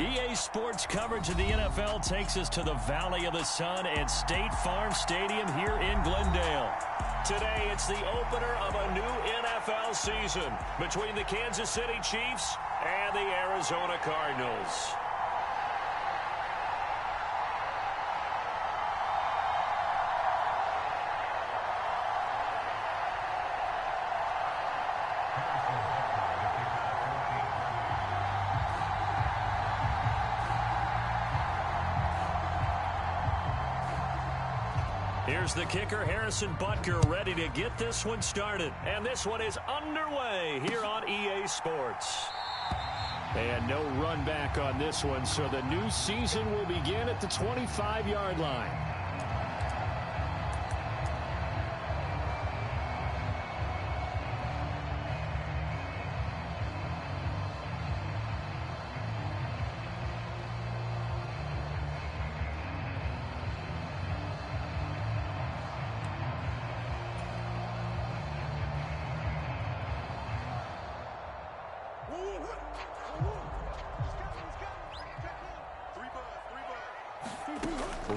EA Sports coverage of the NFL takes us to the Valley of the Sun and State Farm Stadium here in Glendale. Today, it's the opener of a new NFL season between the Kansas City Chiefs and the Arizona Cardinals. Here's the kicker, Harrison Butker, ready to get this one started. And this one is underway here on EA Sports. And no run back on this one, so the new season will begin at the 25-yard line.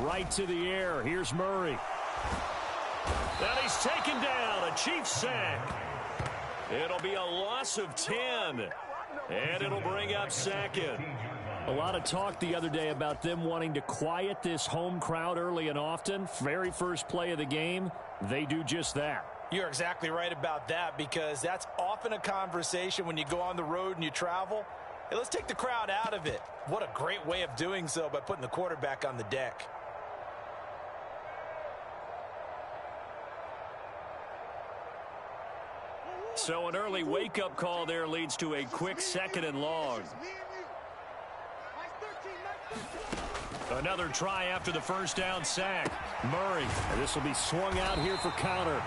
Right to the air. Here's Murray. And he's taken down. A Chiefs sack. It'll be a loss of 10. And it'll bring up second. A lot of talk the other day about them wanting to quiet this home crowd early and often. Very first play of the game, they do just that. You're exactly right about that, because that's often a conversation when you go on the road and you travel. Hey, let's take the crowd out of it. What a great way of doing so by putting the quarterback on the deck. So an early wake-up call there leads to a quick 2nd and long. Another try after the first down sack. Murray. And this will be swung out here for counter.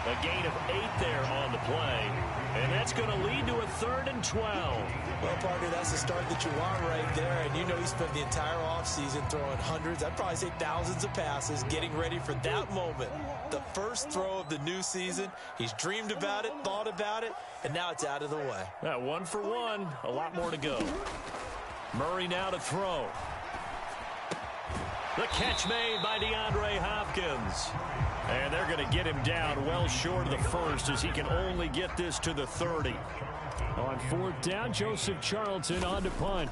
A gain of 8 there on the play. And that's going to lead to a 3rd and 12. Well, partner, that's the start that you want right there. And you know he spent the entire offseason throwing hundreds, I'd probably say thousands of passes, getting ready for that moment. The first throw of the new season. He's dreamed about it, thought about it, and now it's out of the way. 1 for 1. A lot more to go. Murray now to throw. The catch made by DeAndre Hopkins. And they're going to get him down well short of the first, as he can only get this to the 30. On 4th down, Joseph Charlton on to punt.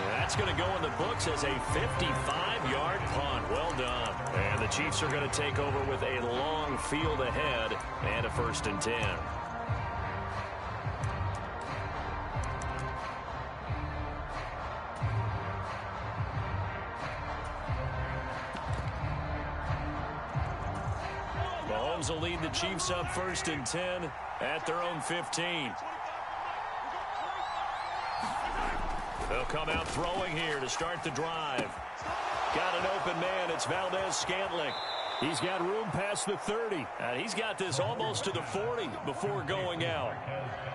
That's going to go in the books as a 55-yard punt. Well done. And the Chiefs are going to take over with a long field ahead and a 1st and 10. Mahomes will lead the Chiefs up 1st and 10 at their own 15. They'll come out throwing here to start the drive. Got an open man. It's Valdez-Scantling. He's got room past the 30. And he's got this almost to the 40 before going out.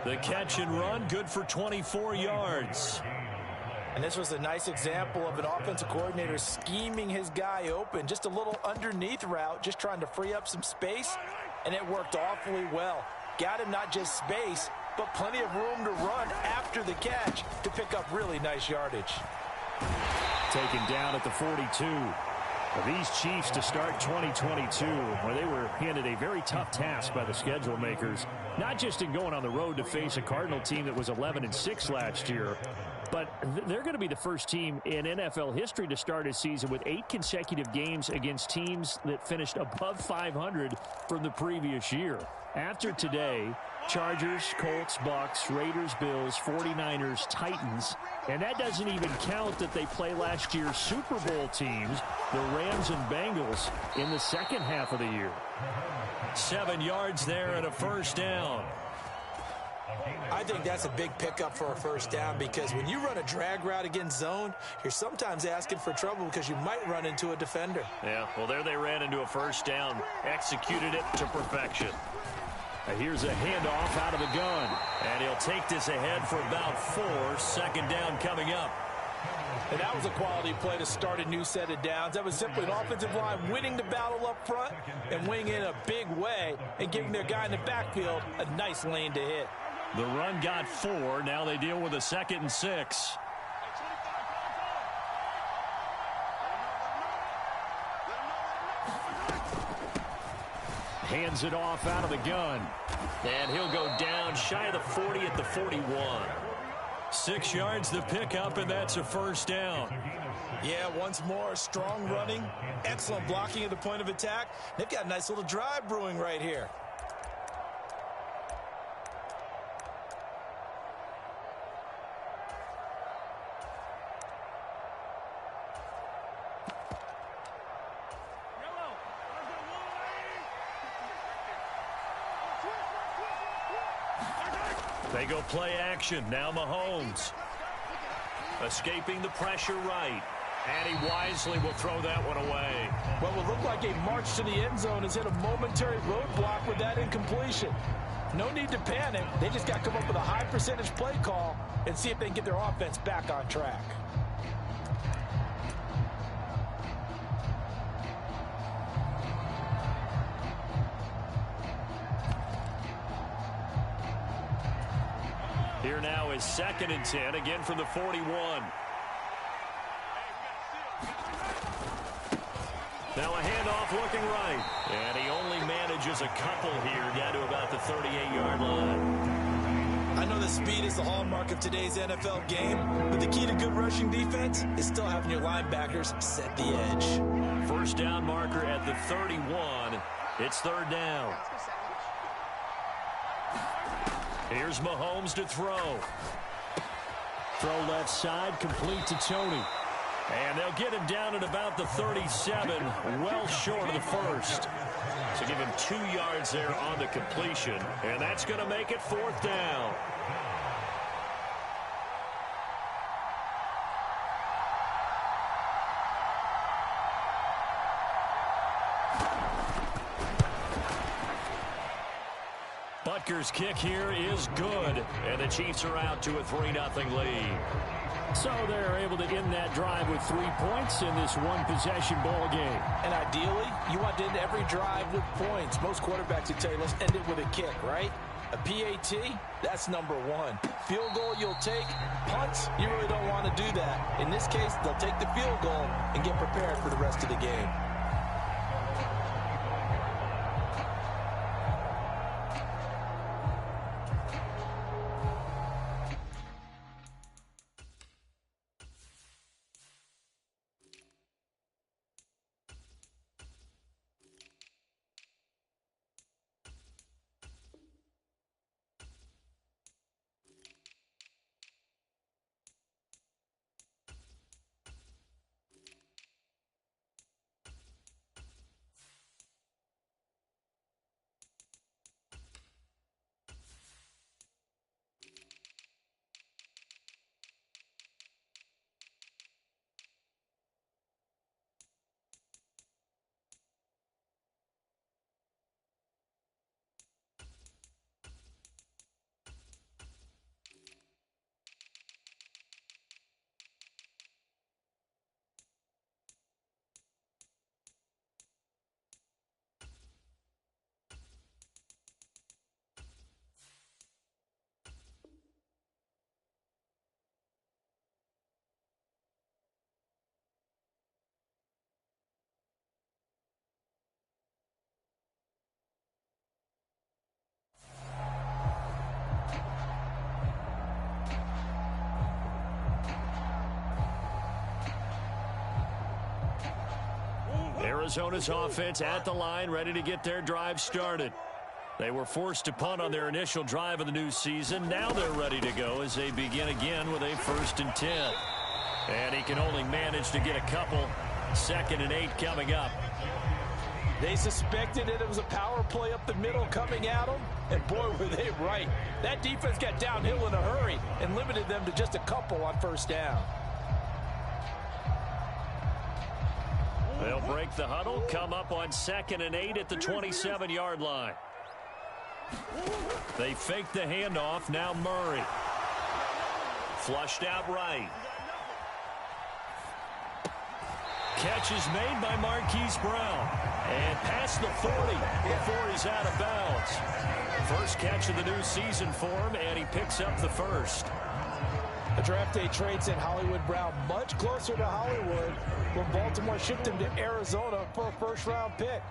The catch and run, good for 24 yards. And this was a nice example of an offensive coordinator scheming his guy open. Just a little underneath route, just trying to free up some space. And it worked awfully well. Got him not just space, but plenty of room to run after the catch to pick up really nice yardage. Taken down at the 42. These Chiefs to start 2022, where they were handed a very tough task by the schedule makers, not just in going on the road to face a Cardinal team that was 11-6 last year, but they're going to be the first team in NFL history to start a season with 8 consecutive games against teams that finished above 500 from the previous year. After today, Chargers, Colts, Bucks, Raiders, Bills, 49ers, Titans, and that doesn't even count that they play last year's Super Bowl teams, the Rams and Bengals, in the second half of the year. 7 yards there and a 1st down. I think that's a big pickup for a 1st down, because when you run a drag route against zone, you're sometimes asking for trouble because you might run into a defender. Yeah, well, there they ran into a 1st down, executed it to perfection. Here's a handoff out of the gun, and he'll take this ahead for about 4. 2nd down coming up. And that was a quality play to start a new set of downs. That was simply an offensive line winning the battle up front and winning in a big way and giving their guy in the backfield a nice lane to hit. The run got 4. Now they deal with a 2nd and 6. Hands it off out of the gun. And he'll go down shy of the 40 at the 41. 6 yards the pickup, and that's a first down. Yeah, once more, strong running, excellent blocking at the point of attack. They've got a nice little drive brewing right here. They go play action. Now Mahomes. Escaping the pressure right. And he wisely will throw that one away. What will look like a march to the end zone has hit a momentary roadblock with that incompletion. No need to panic. They just got to come up with a high percentage play call and see if they can get their offense back on track. Here now is 2nd and 10, again from the 41. Now a handoff looking right. And he only manages a couple here down to about the 38-yard line. I know that speed is the hallmark of today's NFL game, but the key to good rushing defense is still having your linebackers set the edge. First down marker at the 31. It's 3rd down. Here's Mahomes to throw. Throw left side, complete to Tony. And they'll get him down at about the 37, well short of the first. So give him 2 yards there on the completion, and that's going to make it 4th down. Butker's kick here is good, and the Chiefs are out to a 3-0 lead. So they're able to end that drive with 3 points in this one-possession ball game. And ideally, you want to end every drive with points. Most quarterbacks would tell you, let's end it with a kick, right? A PAT, that's number 1. Field goal you'll take. Punts, you really don't want to do that. In this case, they'll take the field goal and get prepared for the rest of the game. Arizona's offense at the line, ready to get their drive started. They were forced to punt on their initial drive of the new season. Now they're ready to go as they begin again with a 1st and 10. And he can only manage to get a couple. 2nd and 8 coming up. They suspected it was a power play up the middle coming at them, and boy, were they right. That defense got downhill in a hurry and limited them to just a couple on 1st down. They'll break the huddle, come up on 2nd and 8 at the 27-yard line. They fake the handoff. Now Murray. Flushed out right. catch is made by Marquise Brown. And past the 40 before he's out of bounds. First catch of the new season for him, and he picks up the first. The draft day trade sent Hollywood Brown much closer to Hollywood when Baltimore shipped him to Arizona for a first-round pick.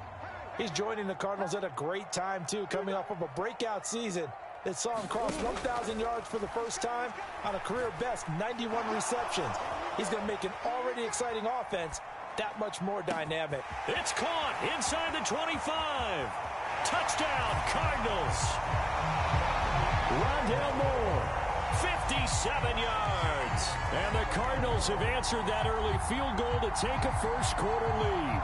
He's joining the Cardinals at a great time, too, coming off of a breakout season that saw him cross 1,000 yards for the first time on a career-best 91 receptions. He's going to make an already exciting offense that much more dynamic. It's caught inside the 25. Touchdown, Cardinals. Rondale Moore, 57 yards. And the Cardinals have answered that early field goal to take a first-quarter lead.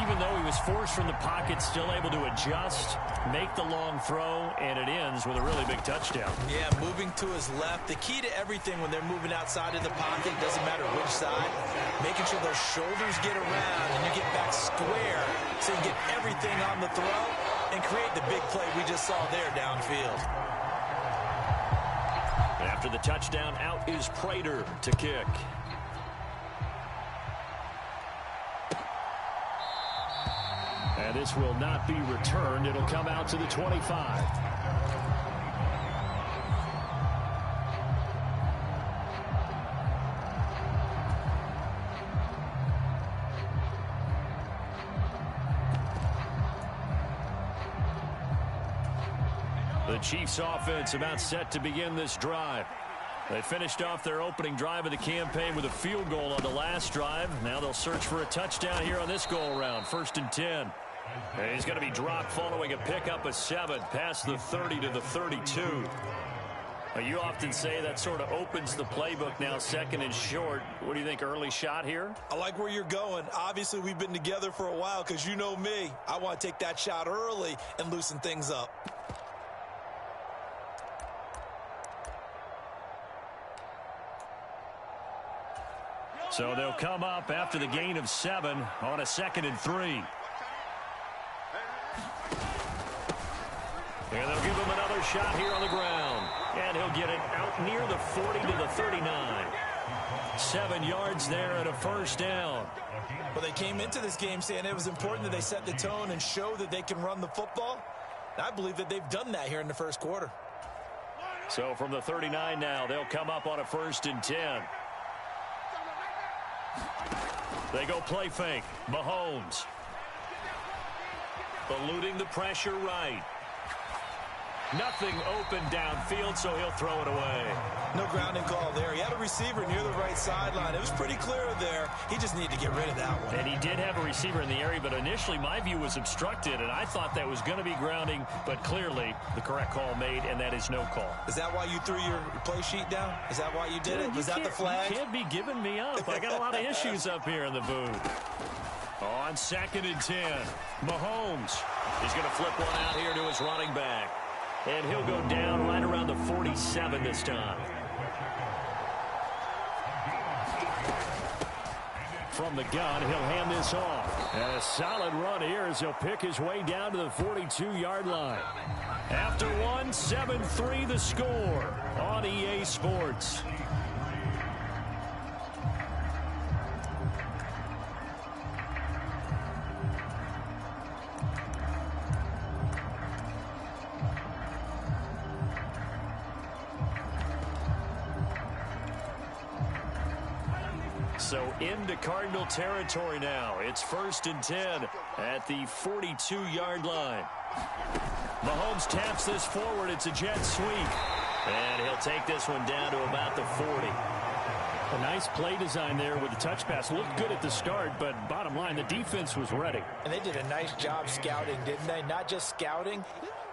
Even though he was forced from the pocket, still able to adjust, make the long throw, and it ends with a really big touchdown. Yeah, moving to his left. The key to everything when they're moving outside of the pocket, doesn't matter which side, making sure those shoulders get around and you get back square so you get everything on the throw and create the big play we just saw there downfield. After the touchdown, out is Prater to kick. And this will not be returned. It'll come out to the 25. The Chiefs offense about set to begin this drive. They finished off their opening drive of the campaign with a field goal on the last drive. Now they'll search for a touchdown here on this go-around. 1st and 10. And he's going to be dropped following a pickup of 7 past the 30 to the 32. You often say that sort of opens the playbook now, 2nd and short. What do you think, early shot here? I like where you're going. Obviously, we've been together for a while because you know me. I want to take that shot early and loosen things up. So they'll come up after the gain of 7 on a 2nd and 3. And they'll give him another shot here on the ground. And he'll get it out near the 40 to the 39. 7 yards there and a first down. Well, they came into this game saying it was important that they set the tone and show that they can run the football. And I believe that they've done that here in the first quarter. So from the 39 now, they'll come up on a 1st and 10. They go play fake. Mahomes. Eluding the pressure right. Nothing open downfield, so he'll throw it away. No grounding call there. He had a receiver near the right sideline. It was pretty clear there. He just needed to get rid of that one. And he did have a receiver in the area, but initially my view was obstructed, and I thought that was going to be grounding, but clearly the correct call made, and that is no call. Is that why you threw your play sheet down? Is that why you did it? Was that the flag? You can't be giving me up. I got a lot of issues up here in the booth. On 2nd and 10, Mahomes is going to flip one out here to his running back. And he'll go down right around the 47 this time. From the gun, he'll hand this off. And a solid run here as he'll pick his way down to the 42-yard line. After one, 7-3 the score on EA Sports. So into Cardinal territory now. It's 1st and 10 at the 42-yard line. Mahomes taps this forward. It's a jet sweep. And he'll take this one down to about the 40. A nice play design there with the touch pass. Looked good at the start, but bottom line, the defense was ready. And they did a nice job scouting, didn't they? Not just scouting,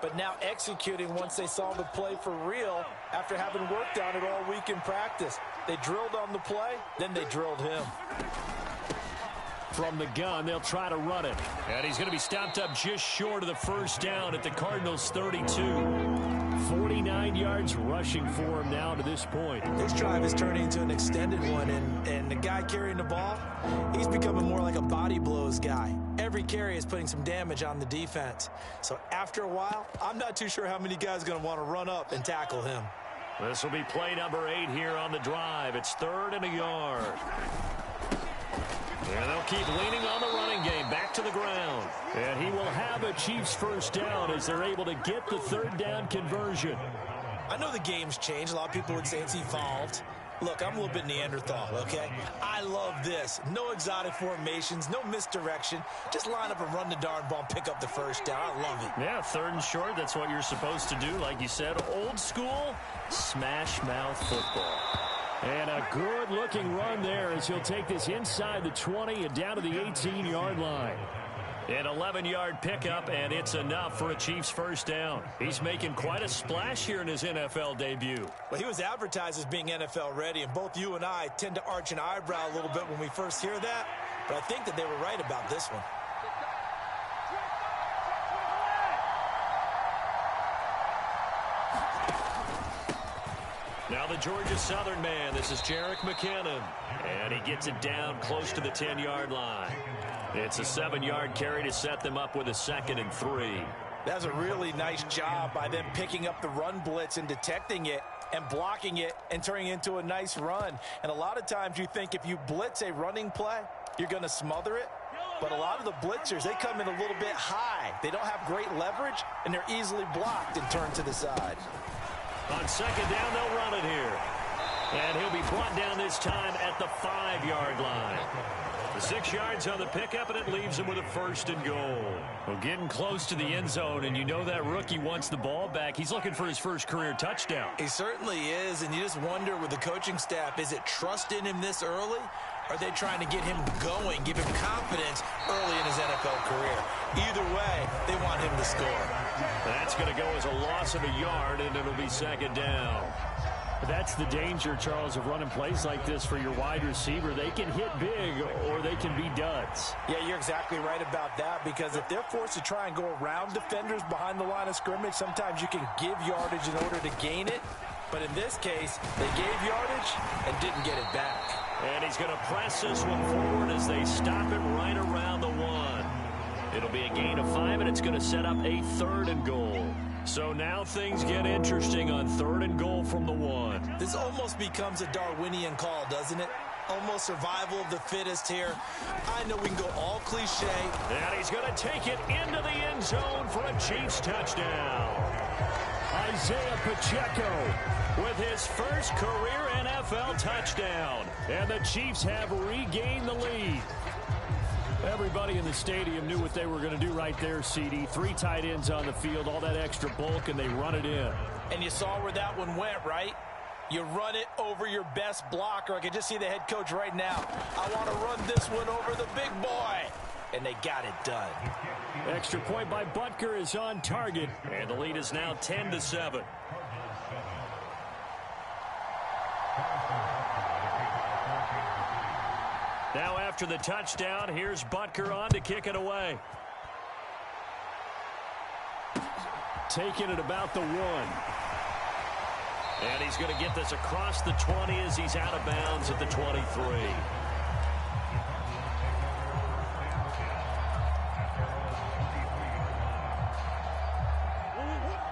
but now executing once they saw the play for real after having worked on it all week in practice. They drilled on the play, then they drilled him. From the gun, they'll try to run it. And he's going to be stopped up just short of the first down at the Cardinals' 32. 49 yards rushing for him now to this point. This drive is turning into an extended one, and the guy carrying the ball, he's becoming more like a body blows guy. Every carry is putting some damage on the defense. So after a while, I'm not too sure how many guys are going to want to run up and tackle him. This will be play number 8 here on the drive. It's 3rd and a yard. And they'll keep leaning on the running game. Back to the ground. And he will have a Chiefs first down as they're able to get the 3rd down conversion. I know the game's changed. A lot of people would say it's evolved. Look, I'm a little bit Neanderthal, okay? I love this. No exotic formations, no misdirection. Just line up and run the darn ball and pick up the first down. I love it. Yeah, 3rd and short. That's what you're supposed to do. Like you said, old school smash mouth football. And a good-looking run there as he'll take this inside the 20 and down to the 18-yard line. An 11-yard pickup, and it's enough for a Chiefs first down. He's making quite a splash here in his NFL debut. Well, he was advertised as being NFL ready, and both you and I tend to arch an eyebrow a little bit when we first hear that. But I think that they were right about this one. Now the Georgia Southern man. This is Jerick McKinnon. And he gets it down close to the 10-yard line. It's a 7-yard carry to set them up with a 2nd and 3. That's a really nice job by them picking up the run blitz and detecting it and blocking it and turning it into a nice run. And a lot of times you think if you blitz a running play, you're going to smother it. But a lot of the blitzers, they come in a little bit high. They don't have great leverage, and they're easily blocked and turned to the side. On 2nd down, they'll run it here. And he'll be brought down this time at the 5-yard line. The 6 yards on the pickup, and it leaves him with a 1st and goal. Well, getting close to the end zone, and you know that rookie wants the ball back. He's looking for his first career touchdown. He certainly is, and you just wonder with the coaching staff, is it trust in him this early? Or are they trying to get him going, give him confidence early in his NFL career? Either way, they want him to score. That's going to go as a loss of a yard, and it'll be 2nd down. That's the danger, Charles, of running plays like this for your wide receiver. They can hit big or they can be duds. Yeah, you're exactly right about that, because if they're forced to try and go around defenders behind the line of scrimmage, sometimes you can give yardage in order to gain it. But in this case, they gave yardage and didn't get it back. And he's going to press this one forward as they stop it right around the 1. It'll be a gain of 5, and it's going to set up a 3rd and goal. So now things get interesting on 3rd and goal from the 1. This almost becomes a Darwinian call, doesn't it? Almost survival of the fittest here. I know we can go all cliche. And he's going to take it into the end zone for a Chiefs touchdown. Isaiah Pacheco with his first career NFL touchdown. And the Chiefs have regained the lead. Everybody in the stadium knew what they were going to do right there, CD. 3 tight ends on the field, all that extra bulk, and they run it in. And you saw where that one went, right? You run it over your best blocker. I can just see the head coach right now. I want to run this one over the big boy. And they got it done. Extra point by Butker is on target. And the lead is now 10-7. Now after the touchdown, here's Butker on to kick it away. Taking it about the 1. And he's going to get this across the 20 as he's out of bounds at the 23.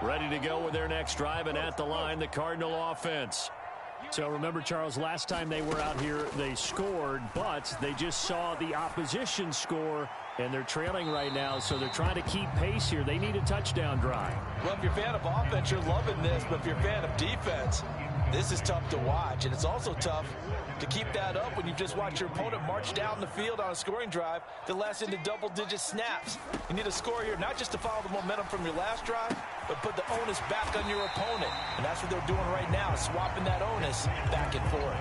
Ready to go with their next drive, and at the line, the Cardinal offense. So remember, Charles, last time they were out here, they scored, but they just saw the opposition score, and they're trailing right now, so they're trying to keep pace here. They need a touchdown drive. Well, if you're a fan of offense, you're loving this, but if you're a fan of defense, this is tough to watch, and it's also tough to keep that up when you just watch your opponent march down the field on a scoring drive that lasts into double-digit snaps. You need a score here, not just to follow the momentum from your last drive, but put the onus back on your opponent. And that's what they're doing right now, swapping that onus back and forth.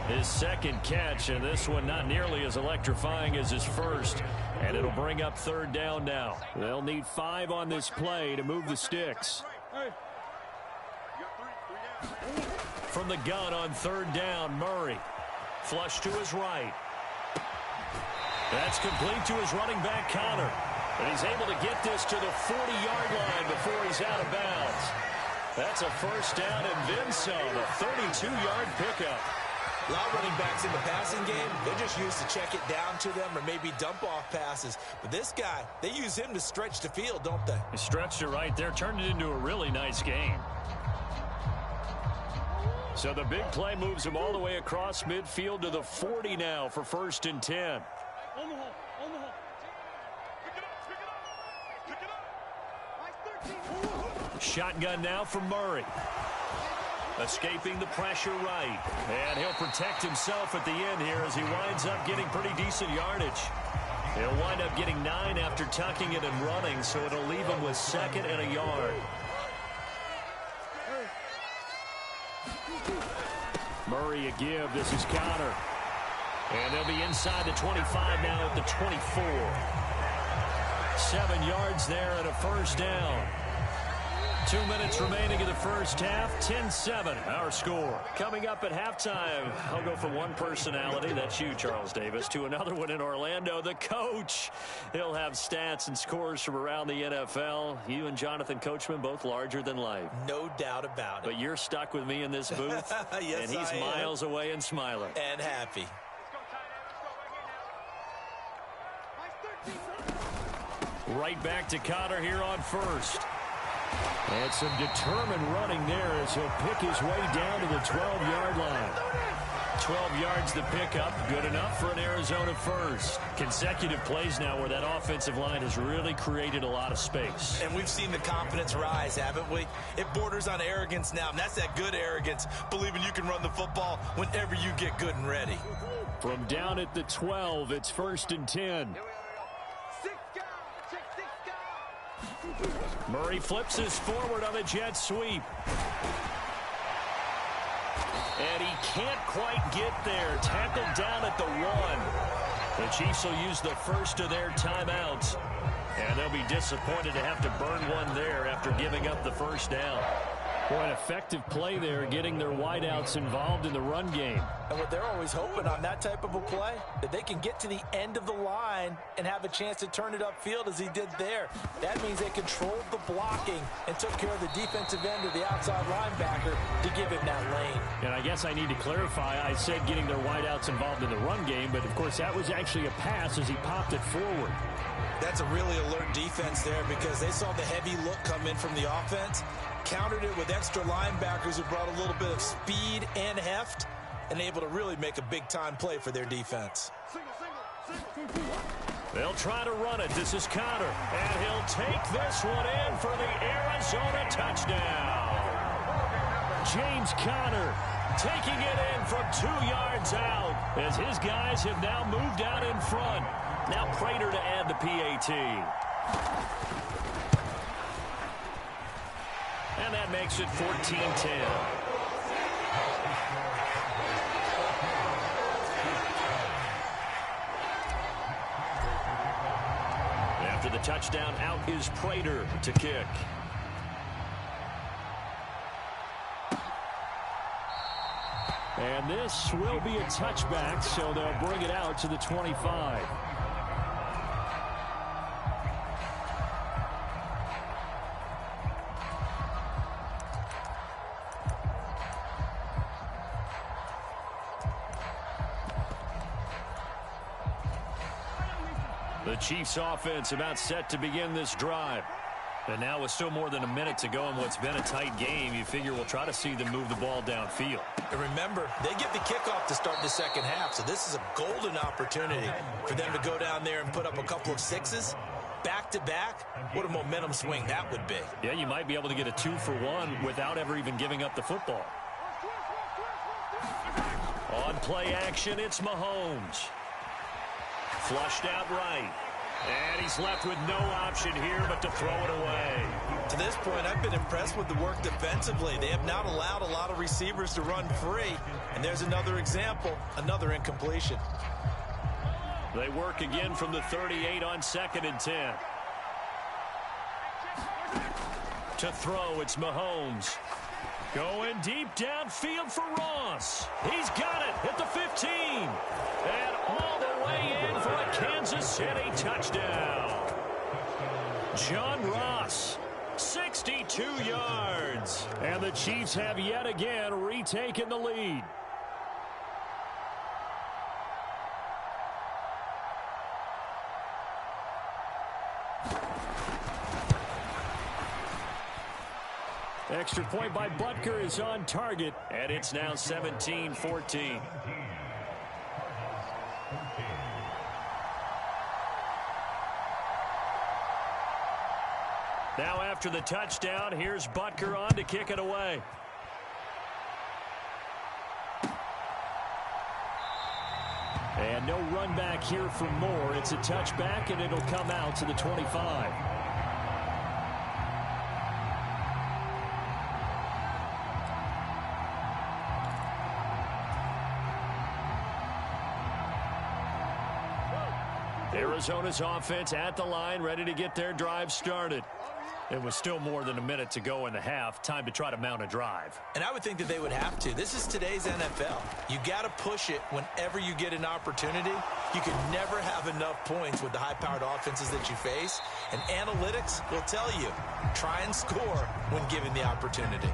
His second catch, and this one not nearly as electrifying as his first. And it'll bring up 3rd down now. They'll need 5 on this play to move the sticks. From the gun on 3rd down, Murray. Flush to his right. That's complete to his running back, Connor. And he's able to get this to the 40-yard line before he's out of bounds. That's a 1st down and then some, a 32-yard pickup. A lot of running backs in the passing game, they're just used to check it down to them or maybe dump-off passes. But this guy, they use him to stretch the field, don't they? He stretched it right there, turned it into a really nice game. So the big play moves him all the way across midfield to the 40 now for 1st and 10. Shotgun now for Murray. Escaping the pressure right. And he'll protect himself at the end here as he winds up getting pretty decent yardage. He'll wind up getting 9 after tucking it and running, so it'll leave him with 2nd and a yard. Murray a give. This is Connor. And they'll be inside the 25 now at the 24. 7 yards there and a 1st down. 2 minutes remaining in the first half. 10-7, our score. Coming up at halftime, I'll go from one personality, that's you, Charles Davis, to another one in Orlando, the coach. He'll have stats and scores from around the NFL. You and Jonathan Coachman, both larger than life. No doubt about it. But you're stuck with me in this booth. Yes, and he's miles away and smiling. And happy. Right back to Connor here on 1st. And some determined running there as he'll pick his way down to the 12-yard line. 12 yards the pickup, good enough for an Arizona 1st. Consecutive plays now where that offensive line has really created a lot of space. And we've seen the confidence rise, haven't we? It borders on arrogance now, and that's that good arrogance, believing you can run the football whenever you get good and ready. From down at the 12, it's 1st and 10. Murray flips his forward on the jet sweep. And he can't quite get there. Tackled down at the 1. The Chiefs will use the first of their timeouts. And they'll be disappointed to have to burn one there after giving up the 1st down. Boy, an effective play there, getting their wideouts involved in the run game. And what they're always hoping on that type of a play, that they can get to the end of the line and have a chance to turn it upfield as he did there. That means they controlled the blocking and took care of the defensive end of the outside linebacker to give him that lane. And I guess I need to clarify, I said getting their wideouts involved in the run game, but of course that was actually a pass as he popped it forward. That's a really alert defense there because they saw the heavy look come in from the offense, countered it with extra linebackers who brought a little bit of speed and heft, and able to really make a big-time play for their defense. They'll try to run it. This is Connor, and he'll take this one in for the Arizona touchdown. James Conner taking it in from 2 yards out as his guys have now moved out in front. Now Prater to add the PAT. And that makes it 14-10. After the touchdown, out is Prater to kick. And this will be a touchback, so they'll bring it out to the 25. The Chiefs offense about set to begin this drive. And now with still more than a minute to go in what's been a tight game, you figure we'll try to see them move the ball downfield. And remember, they get the kickoff to start the second half, so this is a golden opportunity for them to go down there and put up a couple of sixes. Back-to-back, what a momentum swing that would be. Yeah, you might be able to get a 2-for-1 without ever even giving up the football. On play action, it's Mahomes. Flushed out right. And he's left with no option here but to throw it away. To this point, I've been impressed with the work defensively. They have not allowed a lot of receivers to run free. And there's another example, another incompletion. They work again from the 38 on 2nd and 10. To throw, it's Mahomes. Going deep downfield for Ross. He's got it at the 15. And all the way in for a Kansas City touchdown. John Ross, 62 yards. And the Chiefs have yet again retaken the lead. Extra point by Butker is on target, and it's now 17-14. Now after the touchdown, here's Butker on to kick it away. And no run back here for Moore. It's a touchback, and it'll come out to the 25. Arizona's offense at the line, ready to get their drive started. It was still more than a minute to go in the half. Time to try to mount a drive. And I would think that they would have to. This is today's NFL. You got to push it whenever you get an opportunity. You can never have enough points with the high-powered offenses that you face. And analytics will tell you, try and score when given the opportunity.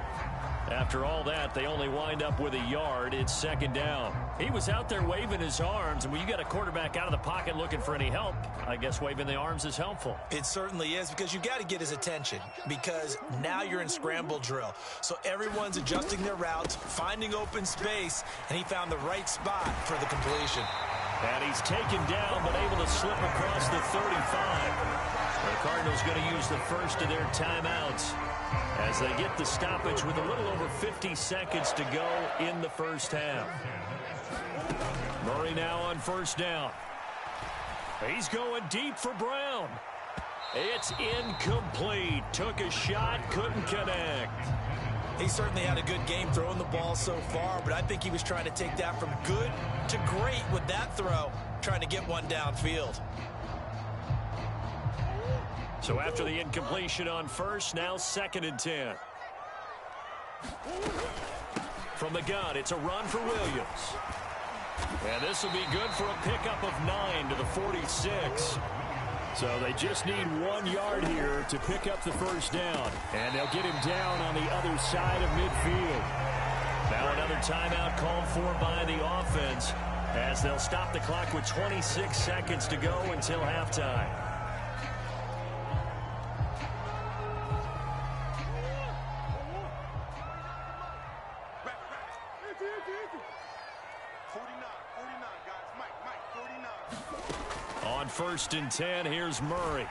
After all that, they only wind up with a yard. It's second down. He was out there waving his arms, and when you got a quarterback out of the pocket looking for any help, I guess waving the arms is helpful. It certainly is, because you got to get his attention, because now you're in scramble drill. So everyone's adjusting their routes, finding open space, and he found the right spot for the completion. And he's taken down, but able to slip across the 35. The Cardinals going to use the first of their timeouts as they get the stoppage with a little over 50 seconds to go in the first half. Murray now on first down. He's going deep for Brown. It's incomplete. Took a shot, couldn't connect. He certainly had a good game throwing the ball so far, but I think he was trying to take that from good to great with that throw, trying to get one downfield. So after the incompletion on first, now 2nd and 10. From the gun, it's a run for Williams. And this will be good for a pickup of 9 to the 46. So they just need 1 yard here to pick up the first down. And they'll get him down on the other side of midfield. Now another timeout called for by the offense as they'll stop the clock with 26 seconds to go until halftime. On 1st and 10, here's Murray.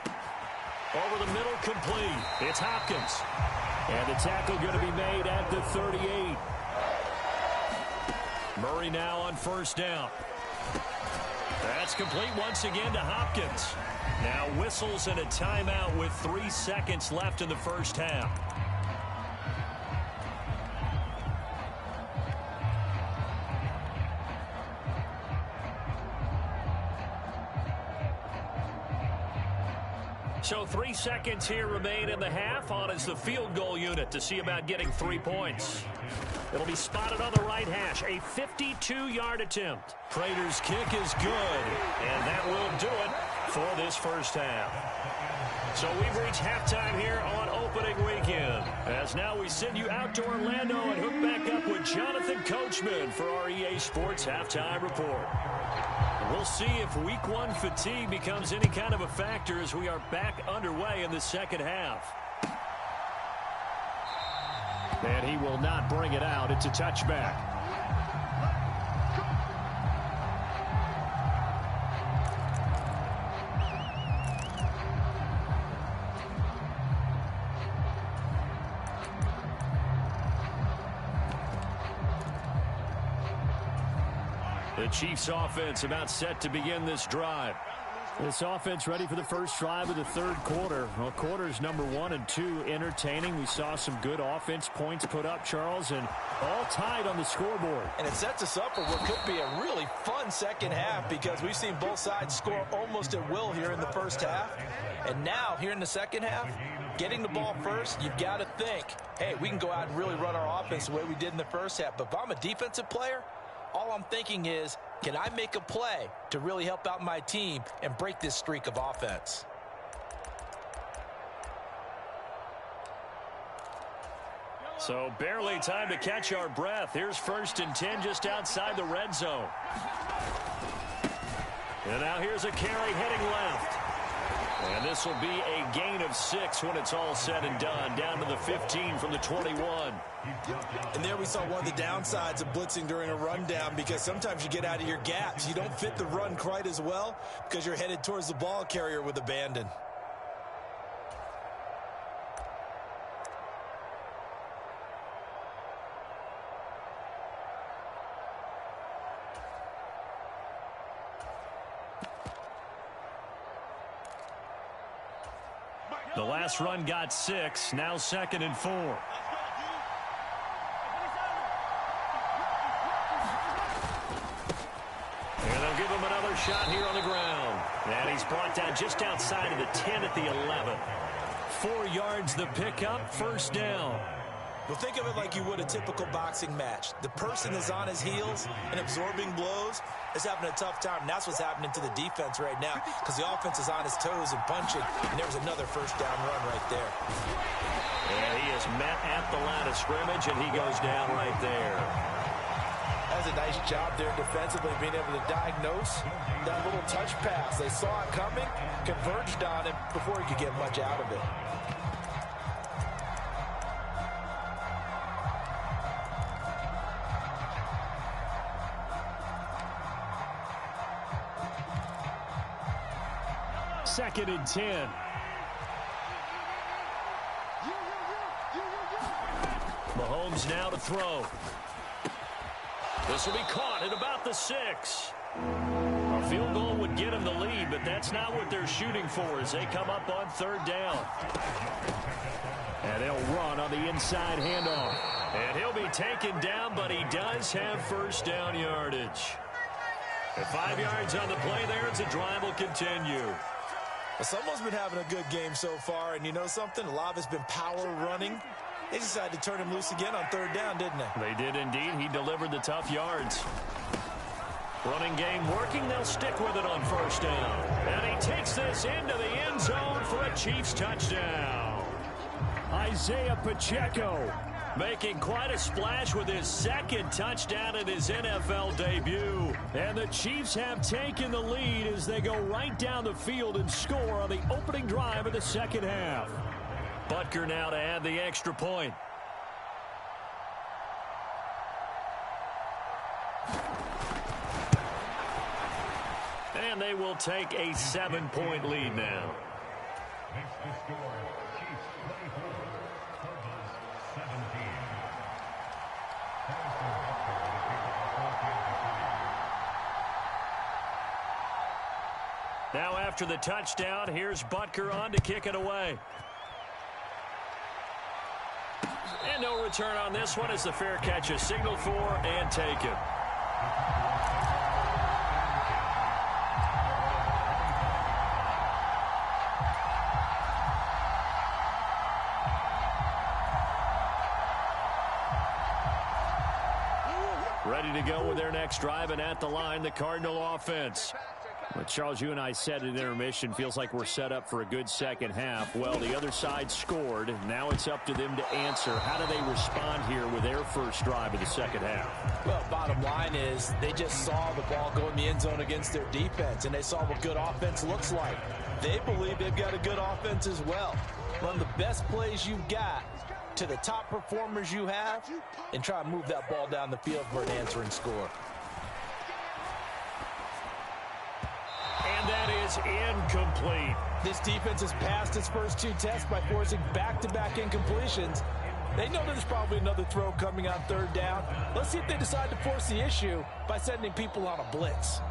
Over the middle, complete. It's Hopkins. And the tackle going to be made at the 38. Murray now on first down. That's complete once again to Hopkins. Now whistles and a timeout with 3 seconds left in the first half. So 3 seconds here remain in the half. On is the field goal unit to see about getting 3 points. It'll be spotted on the right hash. A 52-yard attempt. Prater's kick is good. And that will do it for this first half. So we've reached halftime here on opening weekend. As now we send you out to Orlando and hook back up with Jonathan Coachman for our EA Sports Halftime Report. We'll see if Week 1 fatigue becomes any kind of a factor as we are back underway in the second half. And he will not bring it out. It's a touchback. The Chiefs offense about set to begin this drive. This offense ready for the first drive of the third quarter. Well, quarters number 1 and 2 entertaining. We saw some good offense points put up, Charles, and all tied on the scoreboard. And it sets us up for what could be a really fun second half because we've seen both sides score almost at will here in the first half. And now, here in the second half, getting the ball first, you've got to think, hey, we can go out and really run our offense the way we did in the first half. But if I'm a defensive player, all I'm thinking is, can I make a play to really help out my team and break this streak of offense? So barely time to catch our breath. Here's 1st and 10 just outside the red zone. And now here's a carry heading left. And this will be a gain of 6 when it's all said and done, down to the 15 from the 21. And there we saw one of the downsides of blitzing during a rundown, because sometimes you get out of your gaps. You don't fit the run quite as well because you're headed towards the ball carrier with abandon. The last run got 6, now 2nd and 4. And they'll give him another shot here on the ground. And he's brought down just outside of the 10 at the 11. 4 yards the pickup, first down. Well, think of it like you would a typical boxing match. The person is on his heels and absorbing blows is having a tough time. And that's what's happening to the defense right now, because the offense is on his toes and punching. And there was another first down run right there. And he is met at the line of scrimmage, and he goes down right there. That's a nice job there defensively, being able to diagnose that little touch pass. They saw it coming, converged on him before he could get much out of it. Second and 10. Mahomes now to throw. This will be caught at about the 6. A field goal would get him the lead, but that's not what they're shooting for as they come up on 3rd down. And they'll run on the inside handoff. And he'll be taken down, but he does have first down yardage. At 5 yards on the play there, as the drive will continue. Well, someone's been having a good game so far, and you know something? A lot of it's been power running. They decided to turn him loose again on 3rd down, didn't they? They did indeed. He delivered the tough yards. Running game working. They'll stick with it on first down. And he takes this into the end zone for a Chiefs touchdown. Isaiah Pacheco making quite a splash with his 2nd touchdown in his NFL debut. And the Chiefs have taken the lead as they go right down the field and score on the opening drive of the 2nd half. Butker now to add the extra point. And they will take a 7-point lead now. Now after the touchdown, here's Butker on to kick it away. And no return on this one as the fair catch is signaled for and taken. Ready to go with their next drive, and at the line, the Cardinal offense. Well, Charles, you and I said at intermission, feels like we're set up for a good second half. Well, the other side scored. Now it's up to them to answer. How do they respond here with their first drive of the second half? Well, bottom line is they just saw the ball go in the end zone against their defense, and they saw what good offense looks like. They believe they've got a good offense as well. Run the best plays you've got to the top performers you have and try to move that ball down the field for an answering score. And that is incomplete. This defense has passed its first 2 tests by forcing back-to-back incompletions. They know there's probably another throw coming on 3rd down. Let's see if they decide to force the issue by sending people on a blitz.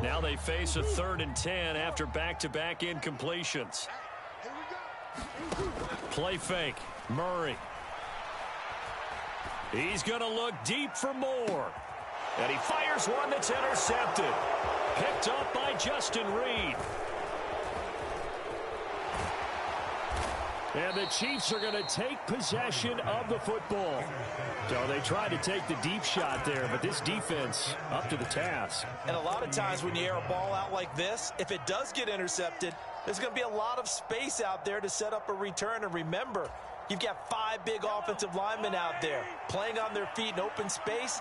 Now they face a 3rd and 10 after back-to-back incompletions. Play fake. Murray. He's going to look deep for more. And he fires one that's intercepted. Picked up by Justin Reed. And the Chiefs are going to take possession of the football. So they tried to take the deep shot there, but this defense up to the task. And a lot of times when you air a ball out like this, if it does get intercepted, there's going to be a lot of space out there to set up a return. And remember, you've got 5 big offensive linemen out there playing on their feet in open space.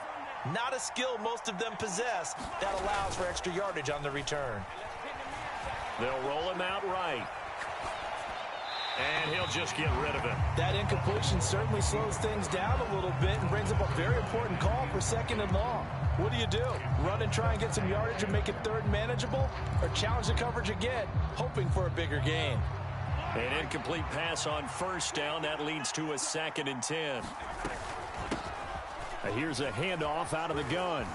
Not a skill most of them possess that allows for extra yardage on the return. They'll roll him out right. And he'll just get rid of it. That incompletion certainly slows things down a little bit and brings up a very important call for 2nd and long. What do? Run and try and get some yardage and make it 3rd manageable? Or challenge the coverage again, hoping for a bigger gain? An incomplete pass on 1st down. That leads to a 2nd and 10. Here's a handoff out of the gun.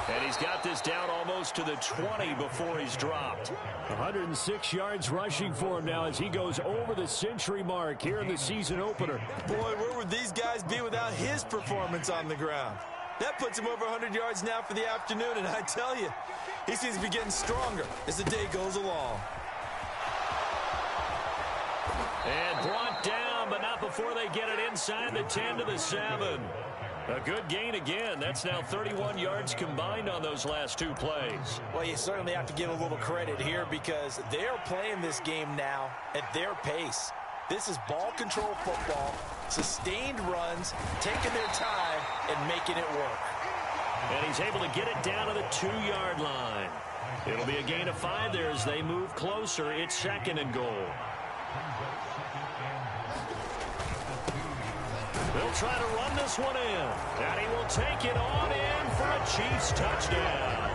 And he's got this down almost to the 20 before he's dropped. 106 yards rushing for him now as he goes over the century mark here in the season opener. Boy, where would these guys be without his performance on the ground? That puts him over 100 yards now for the afternoon, and I tell you, he seems to be getting stronger as the day goes along. And brought down, but not before they get it inside the 10 to the 7. A good gain again. That's now 31 yards combined on those last 2 plays. Well, you certainly have to give a little credit here because they're playing this game now at their pace. This is ball control football, sustained runs, taking their time and making it work. And he's able to get it down to the 2-yard line. It'll be a gain of 5 there as they move closer. It's 2nd and goal. They'll try to run this one in. And he will take it on in for a Chiefs touchdown.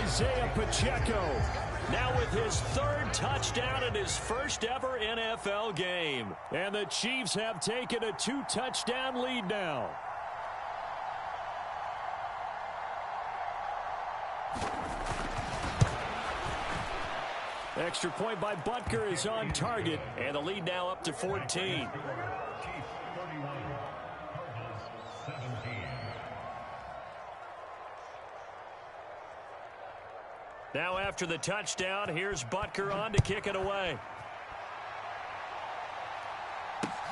Isaiah Pacheco now with his 3rd touchdown in his first ever NFL game. And the Chiefs have taken a 2-touchdown lead now. Extra point by Butker is on target. And the lead now up to 14. Now after the touchdown, here's Butker on to kick it away.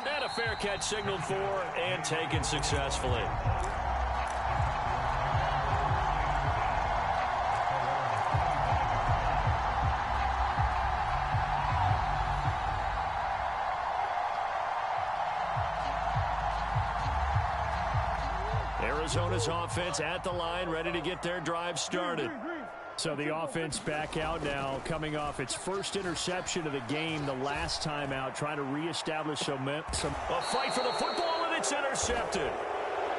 And a fair catch signaled for and taken successfully. Arizona's offense at the line, ready to get their drive started. So the offense back out now, coming off its first interception of the game the last time out, trying to reestablish some a fight for the football, and it's intercepted.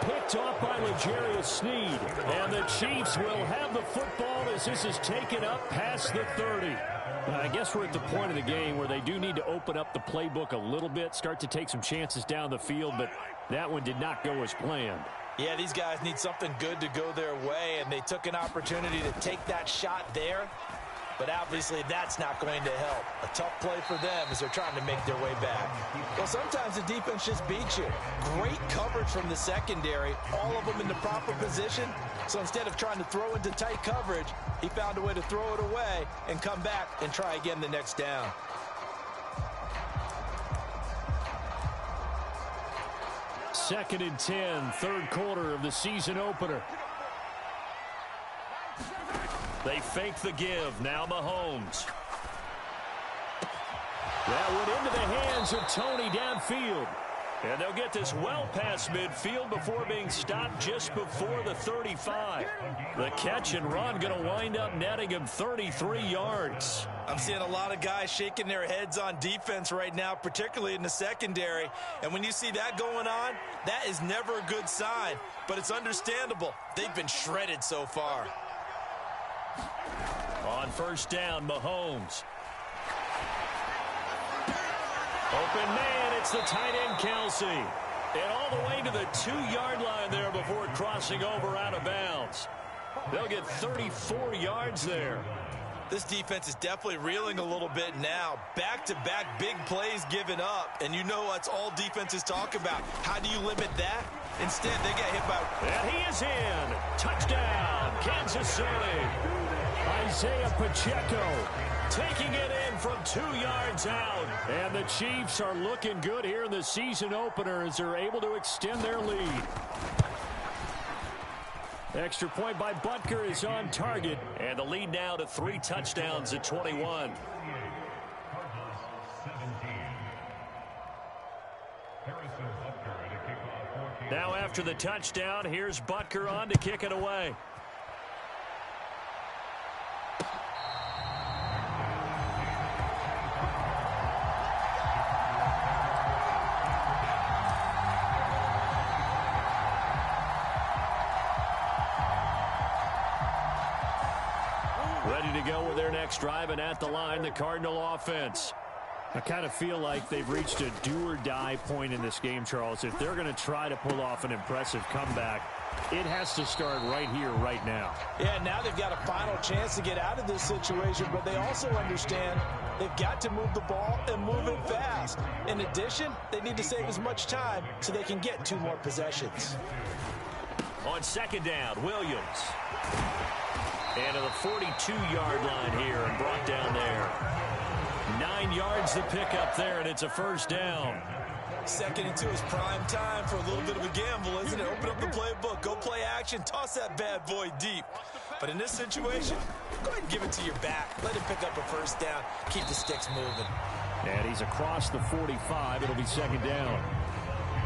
Picked off by L'Jarius Sneed. And the Chiefs will have the football as this is taken up past the 30. I guess we're at the point of the game where they do need to open up the playbook a little bit, start to take some chances down the field, but that one did not go as planned. Yeah, these guys need something good to go their way, and they took an opportunity to take that shot there. But obviously that's not going to help. A tough play for them as they're trying to make their way back. Well, sometimes the defense just beats you. Great coverage from the secondary, all of them in the proper position. So instead of trying to throw into tight coverage, he found a way to throw it away and come back and try again the next down. Second and 10, 3rd quarter of the season opener. They fake the give. Now Mahomes. That went into the hands of Tony downfield. And they'll get this well past midfield before being stopped just before the 35. The catch and run going to wind up netting him 33 yards. I'm seeing a lot of guys shaking their heads on defense right now, particularly in the secondary. And when you see that going on, that is never a good sign. But it's understandable. They've been shredded so far. On 1st down, Mahomes. Open man, it's the tight end, Kelsey. And all the way to the 2-yard line there before crossing over out of bounds. They'll get 34 yards there. This defense is definitely reeling a little bit now. Back-to-back big plays given up. And you know that's all defenses talk about. How do you limit that? Instead, they get hit by... And he is in. Touchdown, Kansas City. Isaiah Pacheco taking it in from 2 yards out. And the Chiefs are looking good here in the season opener as they're able to extend their lead. Extra point by Butker is on target. And the lead now to 3 touchdowns at 21. Now after the touchdown, here's Butker on to kick it away. Ready to go with their next drive, and at the line, the Cardinal offense. I kind of feel like they've reached a do-or-die point in this game, Charles. If they're going to try to pull off an impressive comeback, it has to start right here, right now. Yeah, now they've got a final chance to get out of this situation, but they also understand they've got to move the ball and move it fast. In addition, they need to save as much time so they can get 2 more possessions. On second down, Williams. And to the 42-yard line here and brought down there. 9 yards to pick up there, and it's a first down. 2nd and 2 is prime time for a little bit of a gamble, isn't it? Open up the playbook, go play action, toss that bad boy deep. But in this situation, go ahead and give it to your back. Let him pick up a first down. Keep the sticks moving. And he's across the 45. It'll be 2nd down.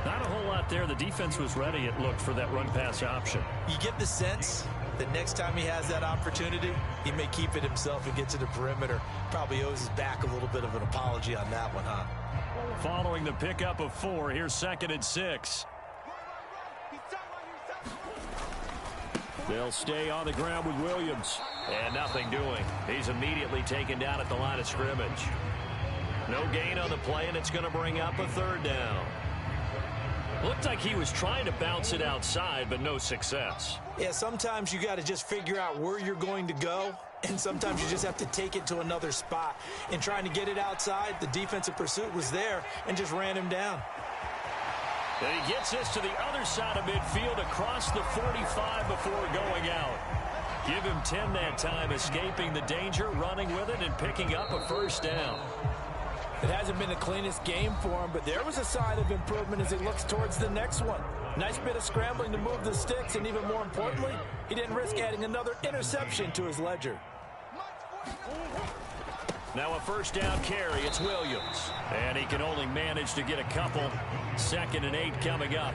Not a whole lot there. The defense was ready, it looked, for that run-pass option. You get the sense that next time he has that opportunity, he may keep it himself and get to the perimeter. Probably owes his back a little bit of an apology on that one, huh? Following the pickup of 4, here's 2nd and 6. They'll stay on the ground with Williams. And nothing doing. He's immediately taken down at the line of scrimmage. No gain on the play, and it's going to bring up a 3rd down. Looked like he was trying to bounce it outside, but no success. Yeah, sometimes you got to just figure out where you're going to go, and sometimes you just have to take it to another spot. In trying to get it outside, the defensive pursuit was there and just ran him down. And he gets this to the other side of midfield across the 45 before going out. Give him 10 that time, escaping the danger, running with it, and picking up a first down. It hasn't been the cleanest game for him, but there was a sign of improvement as he looks towards the next one. Nice bit of scrambling to move the sticks, and even more importantly, he didn't risk adding another interception to his ledger. Now a first down carry, it's Williams. And he can only manage to get a couple. 2nd and 8 coming up.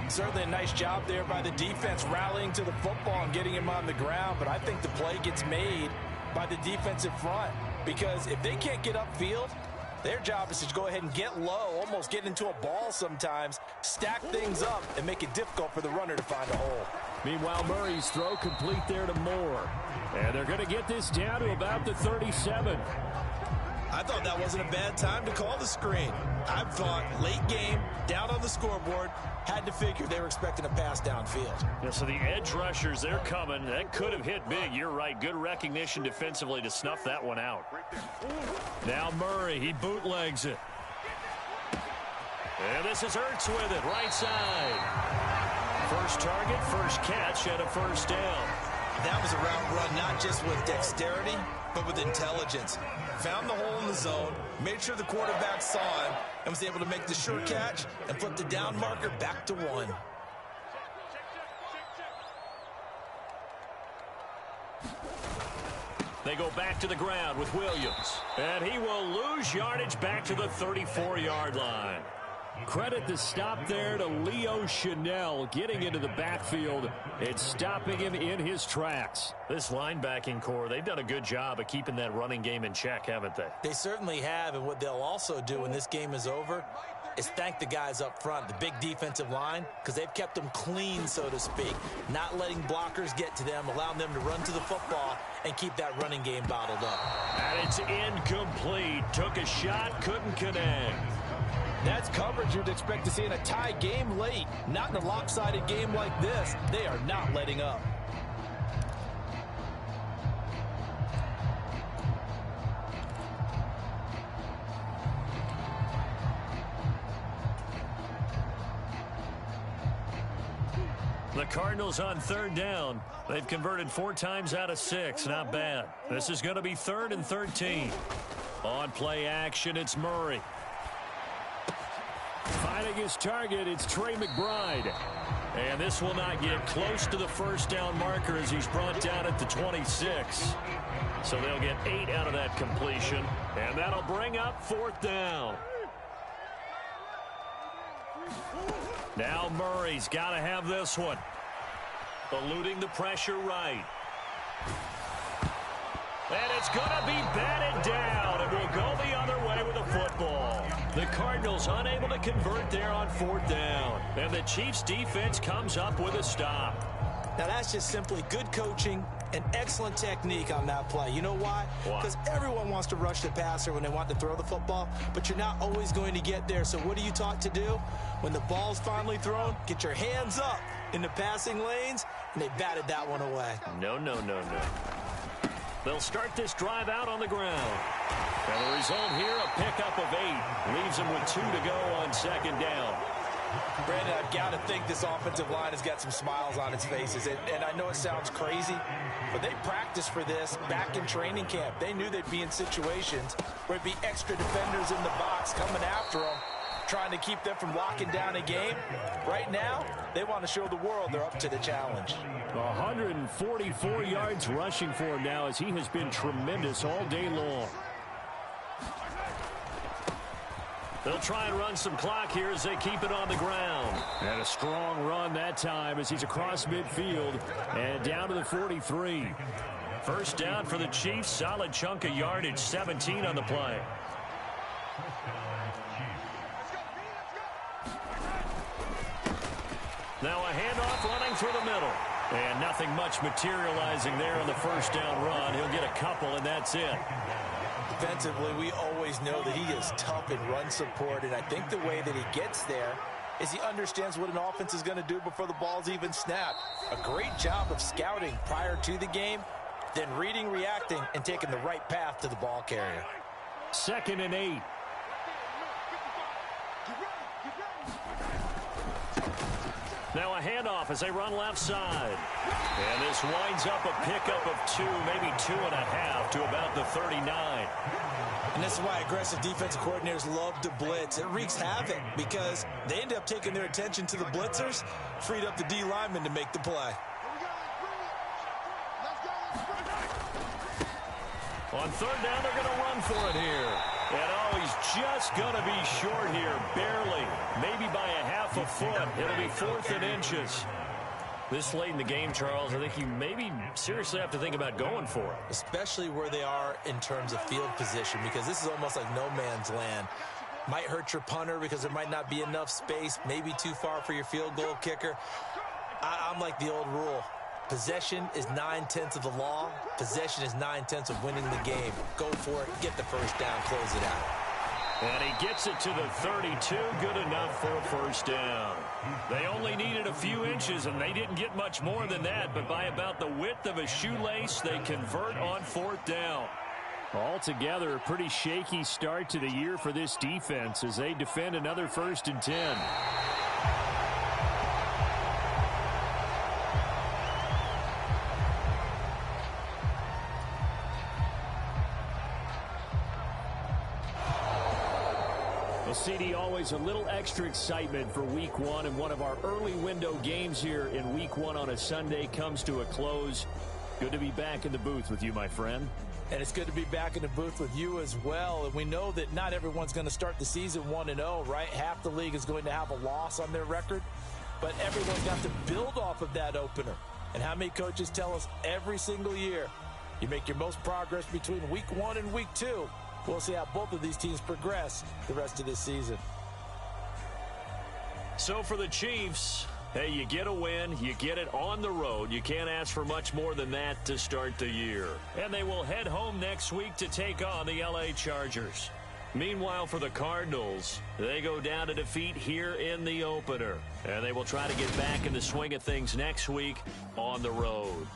Certainly a nice job there by the defense rallying to the football and getting him on the ground, but I think the play gets made by the defensive front, because if they can't get upfield, their job is to go ahead and get low, almost get into a ball sometimes, stack things up, and make it difficult for the runner to find a hole. Meanwhile, Murray's throw complete there to Moore. And they're going to get this down to about the 37. I thought that wasn't a bad time to call the screen. I thought late game, down on the scoreboard, had to figure they were expecting a pass downfield. Yeah, so the edge rushers, they're coming. That could have hit big. You're right. Good recognition defensively to snuff that one out. Now Murray, he bootlegs it. And this is Ertz with it, right side. First target, first catch, and a first down. That was a route run not just with dexterity, but with intelligence. Found the hole in the zone, made sure the quarterback saw him, and was able to make the sure catch and flip the down marker back to 1. They go back to the ground with Williams. And he will lose yardage back to the 34-yard line. Credit the stop there to Leo Chanel getting into the backfield and stopping him in his tracks. This linebacking core, they've done a good job of keeping that running game in check, haven't they? They certainly have, and what they'll also do when this game is over is thank the guys up front, the big defensive line, because they've kept them clean, so to speak, not letting blockers get to them, allowing them to run to the football and keep that running game bottled up. And it's incomplete. Took a shot, couldn't connect. That's coverage you'd expect to see in a tie game late. Not in a lopsided game like this. They are not letting up. The Cardinals on third down. They've converted 4 times out of 6. Not bad. This is going to be 3rd and 13. On play action, it's Murray. Finding his target, it's Trey McBride. And this will not get close to the first down marker as he's brought down at the 26. So they'll get 8 out of that completion. And that'll bring up 4th down. Now Murray's got to have this one. Eluding the pressure right. And it's going to be batted down. It will go the other way with a football. The Cardinals unable to convert there on 4th down. And the Chiefs defense comes up with a stop. Now that's just simply good coaching and excellent technique on that play. You know why? Because everyone wants to rush the passer when they want to throw the football, but you're not always going to get there. So what are you taught to do? When the ball's finally thrown, get your hands up in the passing lanes, and they batted that one away. No. They'll start this drive out on the ground. And the result here, a pickup of 8. Leaves them with 2 to go on 2nd down. Brandon, I've got to think this offensive line has got some smiles on its faces. And I know it sounds crazy, but they practiced for this back in training camp. They knew they'd be in situations where it'd be extra defenders in the box coming after them, trying to keep them from locking down a game. Right now, they want to show the world they're up to the challenge. 144 yards rushing for him now as he has been tremendous all day long. They'll try and run some clock here as they keep it on the ground. And a strong run that time as he's across midfield and down to the 43. First down for the Chiefs. Solid chunk of yardage, 17 on the play. Now a handoff running through the middle. And nothing much materializing there on the first down run. He'll get a couple, and that's it. Defensively, we always know that he is tough in run support, and I think the way that he gets there is he understands what an offense is going to do before the ball's even snapped. A great job of scouting prior to the game, then reading, reacting, and taking the right path to the ball carrier. 2nd and 8. Now a handoff as they run left side. And this winds up a pickup of 2, maybe 2.5 to about the 39. And this is why aggressive defensive coordinators love to blitz. It wreaks havoc because they end up taking their attention to the blitzers, freed up the D lineman to make the play. On 3rd down, they're going to run for it here. And he's just going to be short here, barely. Maybe by a half a foot. It'll be 4th and inches. This late in the game, Charles, I think you maybe seriously have to think about going for it. Especially where they are in terms of field position, because this is almost like no man's land. Might hurt your punter because there might not be enough space, maybe too far for your field goal kicker. I'm like the old rule. Possession is 9/10 of the law. Possession is 9/10 of winning the game. Go for it. Get the first down. Close it out. And he gets it to the 32. Good enough for a first down. They only needed a few inches, and they didn't get much more than that. But by about the width of a shoelace, they convert on 4th down. Altogether, a pretty shaky start to the year for this defense as they defend another 1st and 10. CD, always a little extra excitement for Week 1, and one of our early window games here in Week 1 on a Sunday comes to a close. Good to be back in the booth with you, my friend. And it's good to be back in the booth with you as well. And we know that not everyone's going to start the season 1-0, right? Half the league is going to have a loss on their record, but everyone's got to build off of that opener. And how many coaches tell us every single year, you make your most progress between Week 1 and Week 2. We'll see how both of these teams progress the rest of this season. So for the Chiefs, hey, you get a win, you get it on the road. You can't ask for much more than that to start the year. And they will head home next week to take on the LA Chargers. Meanwhile, for the Cardinals, they go down to defeat here in the opener. And they will try to get back in the swing of things next week on the road.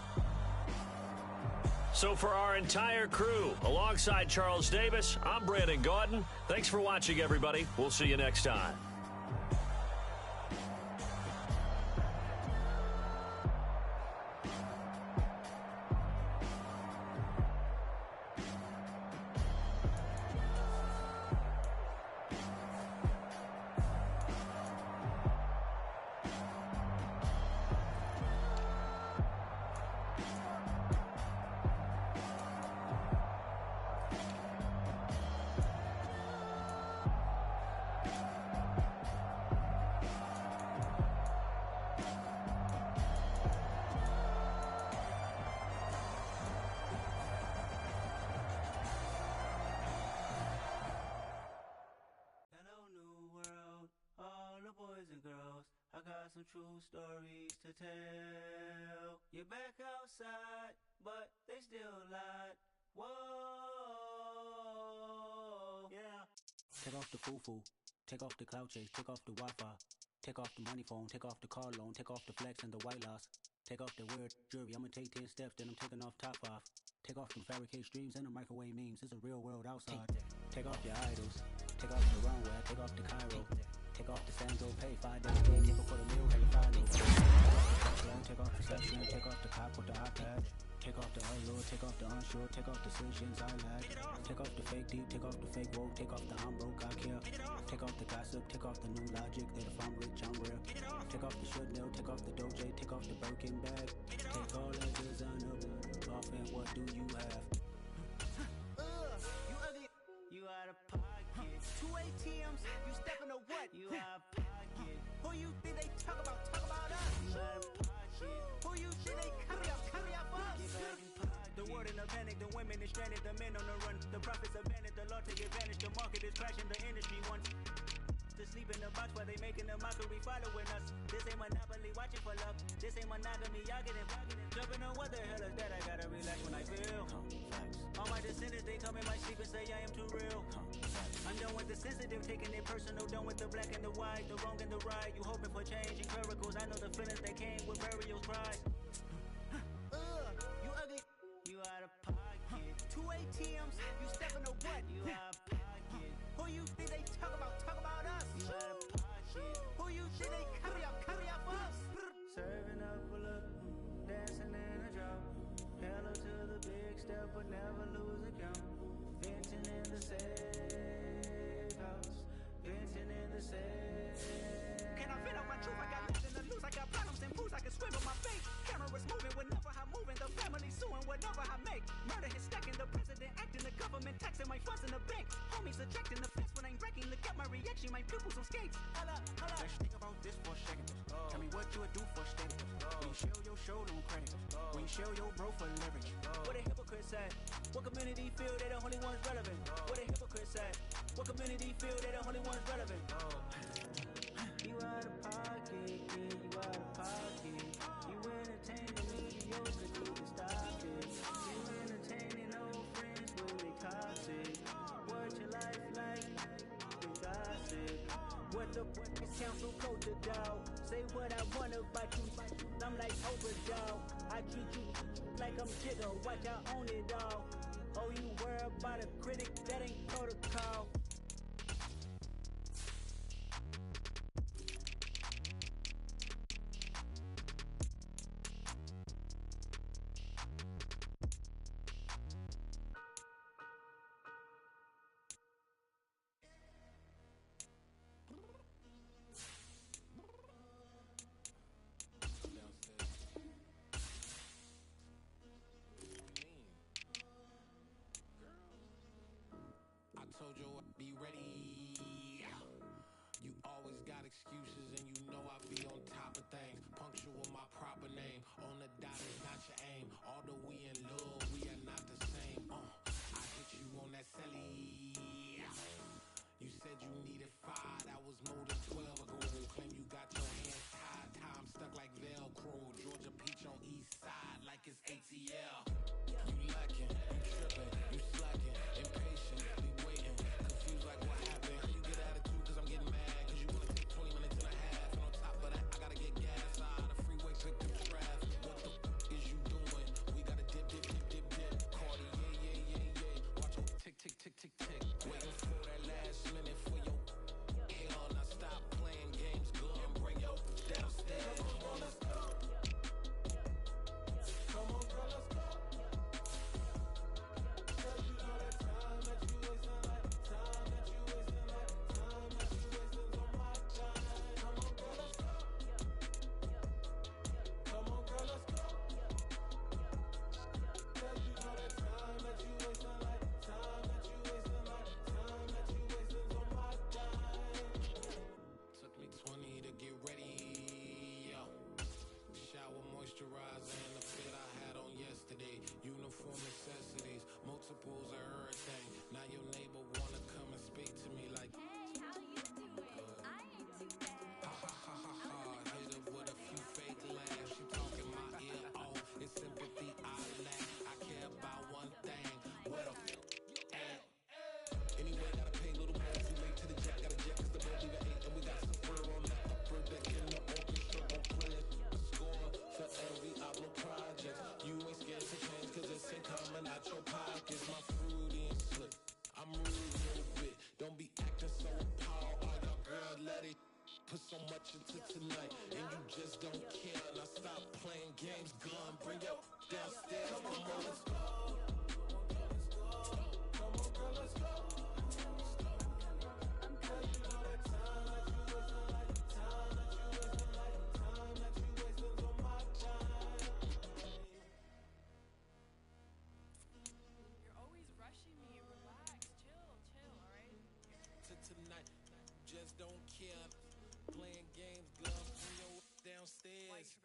So for our entire crew, alongside Charles Davis, I'm Brandon Gaudin. Thanks for watching, everybody. We'll see you next time. I got some true stories to tell. You're back outside, but they still lied. Whoa, yeah. Take off the foo-foo, take off the cloud chase, take off the Wi-Fi, take off the money phone, take off the car loan, take off the flex and the white loss. Take off the weird jewelry, I'ma take 10 steps, then I'm taking off top 5. Take off them fabricated streams and the microwave memes, it's a real world outside. Take off your idols, take off the runway, take off the Cairo. Take off the Sandro, pay 5 days, take off for the meal, pay 5 days. Take off the section, take off the cop with the iPad. Take off the allure, take off the unsure, take off the decisions I lack. Take off the fake deep, take off the fake woke, take off the I'm broke, I care. Take off the gossip, take off the new logic that if I'm rich, I'm real. Take off the Chanel, take off the Doja, take off the Birkin bag. Take all that designer off and what do you have? You ugly, you out of pocket. 2 ATMs, you stepping to what? You out of pocket. Who you think they talk about us? You out of pocket. Who you think they carry up us? The world in a panic, the women is stranded, the men on the run. The profits abandoned, the law take advantage, the market is crashing, the industry wants to sleep in the box while they making a mockery following us. This ain't monopoly, watching for love. This ain't monogamy, y'all getting jumping on what the hell is that? I gotta relax when I feel. All my descendants, they come in my sleep and say I am too real. I'm done with the sensitive, taking it personal, done with the black and the white, the wrong and the right. You hoping for change and miracles, I know the feelings that came with burials, pride. You ugly, you out of pocket. 2 ATMs, you stepping to what? You out of pocket. Who you think they talk about us? You out of pocket. Who you think they carry up us? Serving up a look, dancing in a drop. Hella to the big step, but never lose a count. Venting in the safe house. Venting in the safe. Can I fit out my truth? I got nothing to lose. I got problems and booze. I can swim with my faith. Cameras moving whenever I'm moving. The family suing whatever I make. Murder is stacking. The president acting. The government taxing my funds in the bank. Homies ejecting the fence when I'm breaking. Look at my reaction. My pupils on skates. Holla, holla. Let's think about this for a second. Tell me what you would do for status. When you show your show no credit. When you show your bro for leverage. What a hypocrite said. What community feel they the only ones relevant? What a hypocrite said. What community feel they the only ones relevant? You out of pocket, yeah, you out of pocket. You entertaining mediocre, need to stop it. You entertaining old friends, but they toxic. What your life like? You gossip. What the is council code to doubt? Say what I want about you. I'm like overdog. I treat you like I'm Jigga. Watch I own it all. Oh, you worry about a critic? That ain't protocol. Told you I'd be ready. You always got excuses and you know I be on top of things. Punctual my proper name. On the dot is not your aim. Although we in love, we are not the same. I hit you on that celly. You said you needed 5. That was more than 12 ago. Claim you got your hands tied. Time stuck like Velcro. Georgia Peach on east side like it's ATL. You lacking, you tripping, you slacking, impatient. Like what happened? You get attitude cause I'm getting mad. Cause you wanna take 20 minutes and a half. And on top of that, I gotta get gas out of the freeway, pick the traffic. What the is you doing? We gotta dip. Cardi, yeah. Watch your tick. Waiting for that last minute for your hell. Now stop playing games, go and bring your downstairs. Come on, let's go. Come on, girl, let's go. Cause you know that time that you wasting like time that you wasting like time that you wasting on my time. Come on, girl, let's go. Come on, girl, let's go. Cause you know that time that you wasting like time that you wasting like time that you wasting on my time. Took me 20 to get ready. Yo. Shower moisturizer and the fit I had on yesterday. Uniform necessities, multiples of everything. Now your neighbor wanna come and speak to me like, hey, how you doing? I ain't too bad. Ha. you to tonight, and you just don't care. Now stop playing games, gun, bring your downstairs. Come on, girl, let's go. Come on, girl, let's go. Tonight, just don't care. Playing games, girl, bring your downstairs.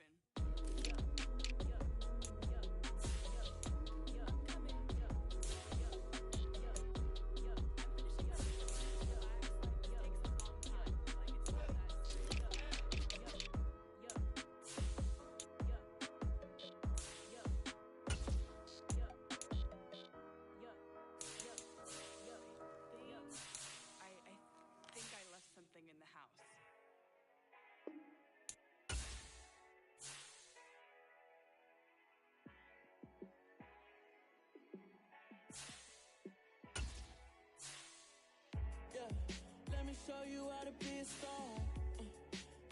Something in the house. Yeah, let me show you how to be a star.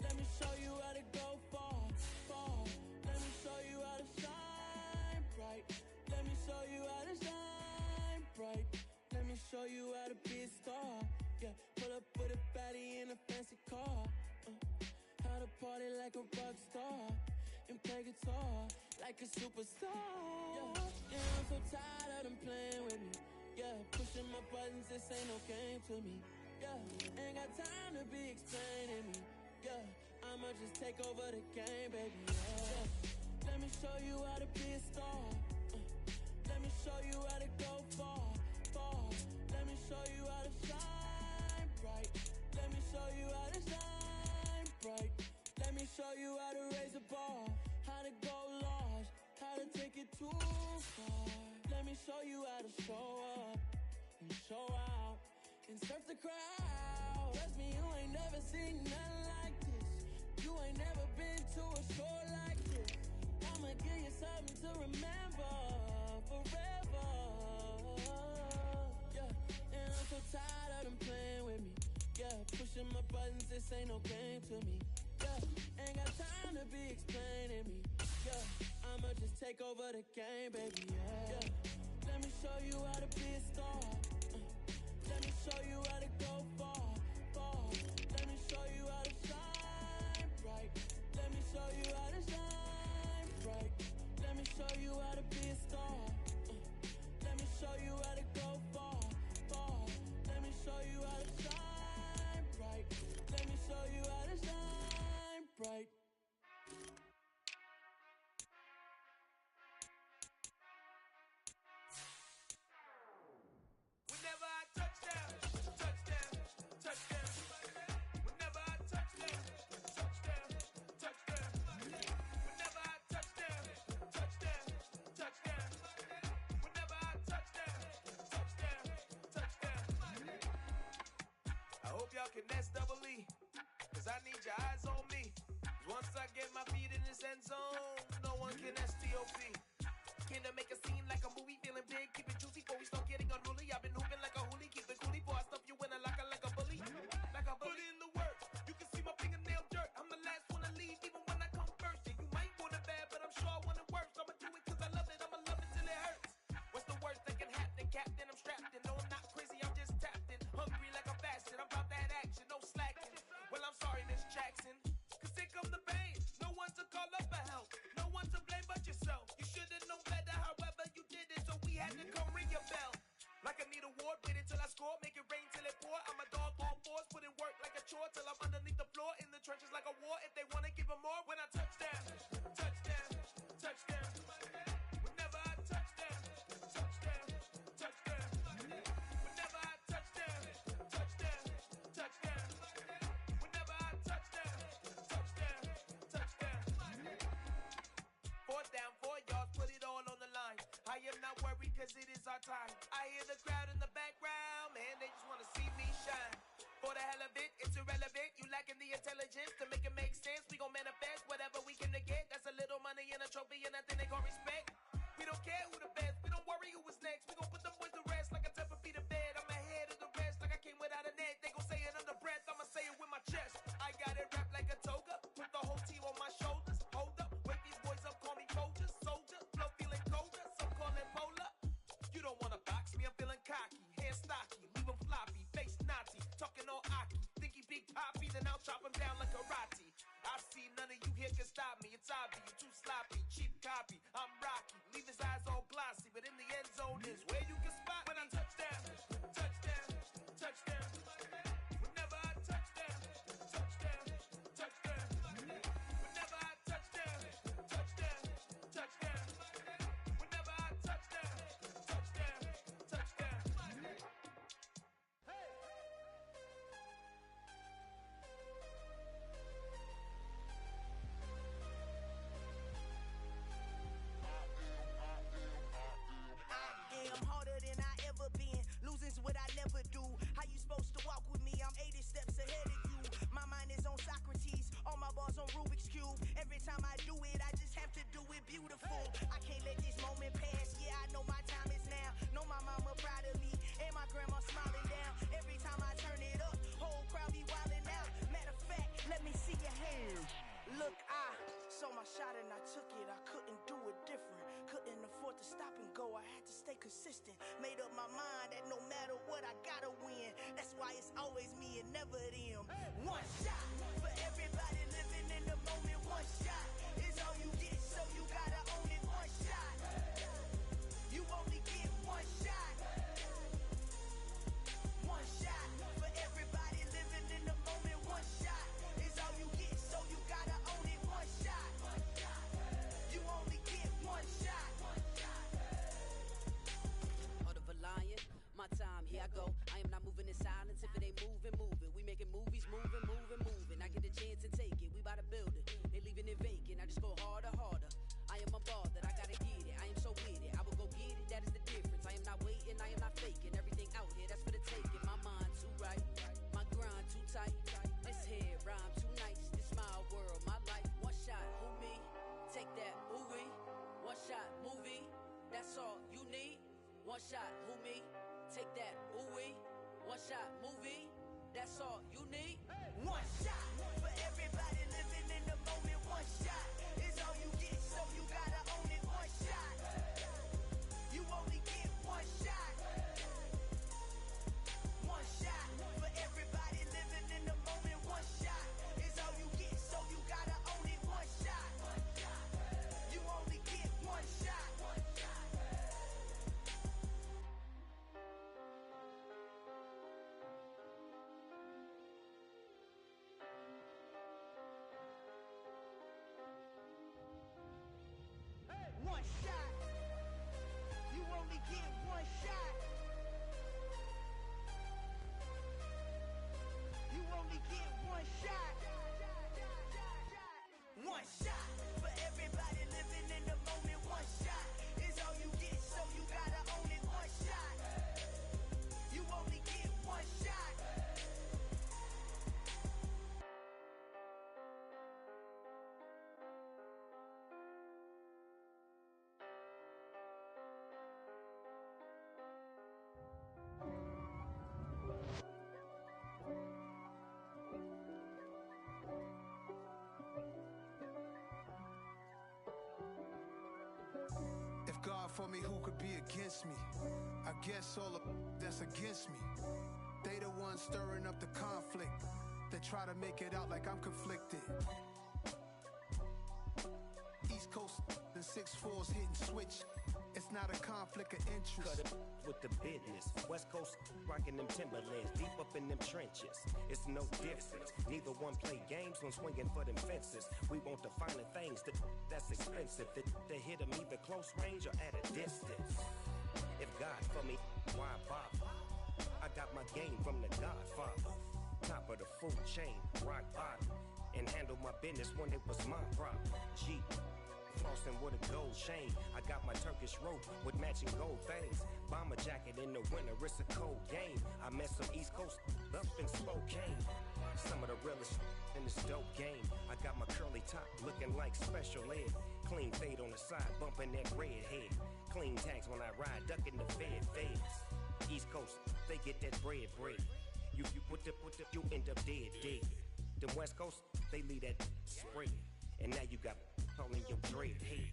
Let me show you how to go far, far. Let me show you how to shine bright. Let me show you how to shine bright. Let me show you how to be a star. Yeah, pull up with a baddie in a fancy car. How to party like a rock star and play guitar like a superstar. Yeah, I'm so tired of them playing with me. Yeah, pushing my buttons, this ain't no game to me. Yeah, ain't got time to be explaining me. Yeah, I'ma just take over the game, baby. Yeah, let me show you how to be a star. Let me show you how to go far, far. Let me show you how to shine bright. Let me show you how to shine bright. Let me show you how to raise a bar, how to go large, how to take it too far. Let me show you how to show up and show out and surf the crowd. Trust me, you ain't never seen nothing like this. You ain't never been to a show like this. I'ma give you something to remember forever. Yeah, and I'm so tired of them playing with me. Yeah, pushing my buttons, this ain't no game to me. Yeah, ain't got time to be explaining me. Yeah, I'ma just take over the game, baby. Yeah, let me show you how to be a star. Let me show you how to go far, far. Let me show you how to shine bright. Let me show you how to shine bright. Let me show you how to be a star. Let me show you how to go far, far. Let me show you how to shine bright. Let me show you how to shine bright. Whenever I touch down, touchdown, touchdown. Whenever I touch down, touchdown, touchdown. Whenever I touch down, touchdown, touchdown. Whenever I touch down, touchdown, touchdown. I hope y'all can S-double-E, cause I need your eyes on me. Once I get my feet in this end zone, no one can STOP. Can I make a scene like a movie, feeling big, keep it juicy before we start getting unruly. I've been hooping like a hoolie, keep it coolie before I stuff you in a locker like a bully. Like a bully. Put in the work, you can see my fingernail dirt. I'm the last one to leave, even when I come first. Yeah, you might want it bad, but I'm sure I want it worse. I'ma do it cause I love it, I'ma love it till it hurts. What's the worst that can happen, Captain? I'm strapped in, no I'm not crazy, I'm just tapped in. Hungry like I'm fasting, I'm about that action, no slacking. Well, I'm sorry, Miss Jackson, cause here come the pain. No one to call up for help, no one to blame but yourself. You should've known better, however you did it, so we had to come ring your bell. Like I need a award, wait until I score, make it rain till it pour. I'm a dog, all fours, put in work like a chore till I'm underneath the floor, in the trenches like a war. If they wanna give them more, when I touch down, touchdown, touchdown. Whenever I touch down, touchdown, touchdown. Whenever I touch down, touchdown, touchdown. Whenever I touch down, touchdown, touchdown. Fourth down, 4 yards, put it all on the line. I am not worried cause it is our time. I hear the crowd in the background, man, they just wanna see me shine. For the hell of it, it's irrelevant. You lacking the intelligence to make it make sense. We gon' manifest whatever we can to get. That's a little money and a trophy and nothing they gon' respect. We don't care who the best, we don't worry who was next. We gon' put them boys to rest like a 10 feet of bed. I'm ahead of the rest like I came without a net. They gon' say it under breath, I'ma say it with my chest. I got it wrapped like a consistent. Made up my mind that no matter what, I gotta win. That's why it's always me and never them. One shot for everybody living in the moment. One shot is all you get, so you gotta own it. One shot. You only get one shot. One shot for everybody living in the moment. One shot is all you get, so you gotta own it. One shot. You only get one shot. Heart of a lion, my time, here I go. I am not moving in silence. If it ain't moving, move it. We making movies, moving, moving, moving. I get a chance to take it. We bout to build it. They leaving it vacant. I just go harder, harder. I am a ball that I gotta get it. I am so with it. I will go get it. That is the difference. I am not waiting. I am not faking. Everything out here, that's for the taking. My mind too right. My grind too tight. This head rhyme too nice. This my world, my life. One shot, who me? Take that, ooh wee. One shot, movie. That's all you need. One shot, who me? Take that, ooh wee. One shot, movie. That's all you need. One shot for everybody living in the moment. One shot is all you get, so you gotta own it. One shot. You only get one shot. One shot for everybody living in the moment. One shot is all you get, so you gotta own it. One shot. You only get one shot. One shot. You only get one shot. You only get one shot. One shot for everybody living in the moment. One shot is all you get, so you gotta own it. One shot. You only get one shot. If God for me, who could be against me? I guess all of that's against me. They the ones stirring up the conflict. They try to make it out like I'm conflicted. East Coast and 6'4's hitting switch. It's not a conflict of interest. Cut it with the business. West Coast rocking them Timberlands, deep up in them trenches. It's no difference. Neither one play games when swinging for them fences. We want the finer things that's expensive. They hit them either close range or at a distance. If God for me, why bother? I got my game from the Godfather. Top of the food chain, rock bottom. And handle my business when it was my problem. G. Flossing with a gold chain. I got my Turkish rope with matching gold things. Bomber jacket in the winter, it's a cold game. I met some East Coast up in Spokane. Some of the realest in this dope game. I got my curly top looking like special ed. Clean fade on the side, bumping that red head. Clean tags when I ride, ducking the feds. East Coast, they get that bread. You put the, you end up dead. Them West Coast, they leave that spread. And now you got calling your dread head.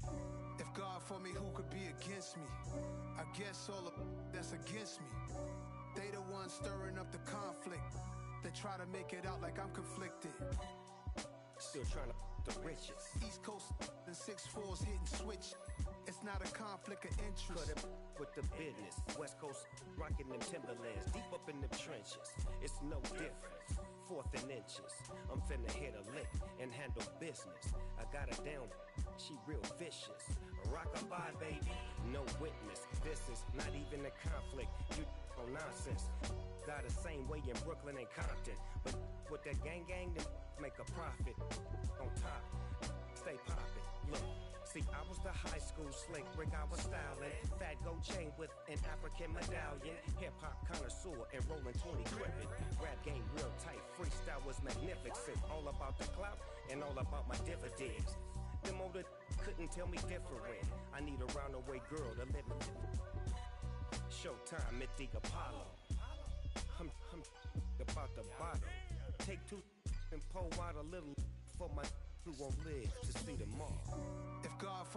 If God for me, who could be against me? I guess all of that's against me. They the ones stirring up the conflict. They try to make it out like I'm conflicted. Still trying to the riches. East Coast and 6'4's hitting switch. It's not a conflict of interest. Cut it with the business. West Coast rocking them Timberlands, deep up in them trenches. It's no difference. 4th and inches. I'm finna hit a lick and handle business. I got her down, she real vicious. Rockabye, baby, no witness. This is not even a conflict. You on nonsense. Got the same way in Brooklyn and Compton. But with that gang, then make a profit. On top, stay poppin'. Look. See, I was the high school slick Rick, I was styling. Fat gold chain with an African medallion. Hip-hop connoisseur and rolling 20 crippin'. Rap game real tight, freestyle was magnificent. All about the clout and all about my dividends. Them older couldn't tell me different. I need a roundaway girl to let me. Showtime at the Apollo. I'm about the bottom. Take 2 and pour out a little for my who won't live to see tomorrow. If God for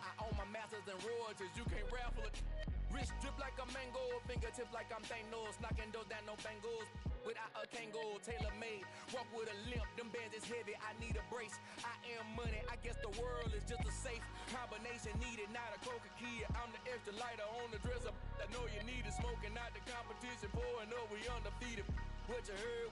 I own my masters and royalties, you can't raffle it. Wrist drip like a mango, fingertips like I'm Thanos, knocking those down, no bangles. Without a Kango, tailor-made, walk with a limp, them bands is heavy, I need a brace. I am money, I guess the world is just a safe combination needed, not a coca key. I'm the extra lighter on the dresser, I know you need it, smoking out the competition, pouring up, we undefeated. What you heard,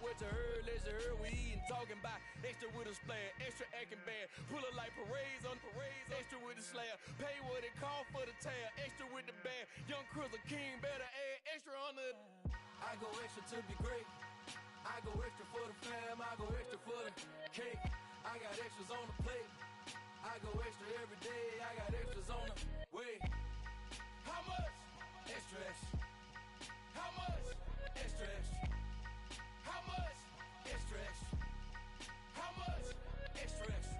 let's you heard, we eating, talking about extra with a splash, extra acting bad, pull it like parades on parades, extra with the slab, pay what it cost for the tab, extra with the bag, young Chris a king, better add extra on the. I go extra to be great, I go extra for the fam, I go extra for the cake, I got extras on the plate, I go extra every day, I got extras on the way. How much? Extra extra. How much? Extra extra. How much? Extra extra. How much? Extra extra.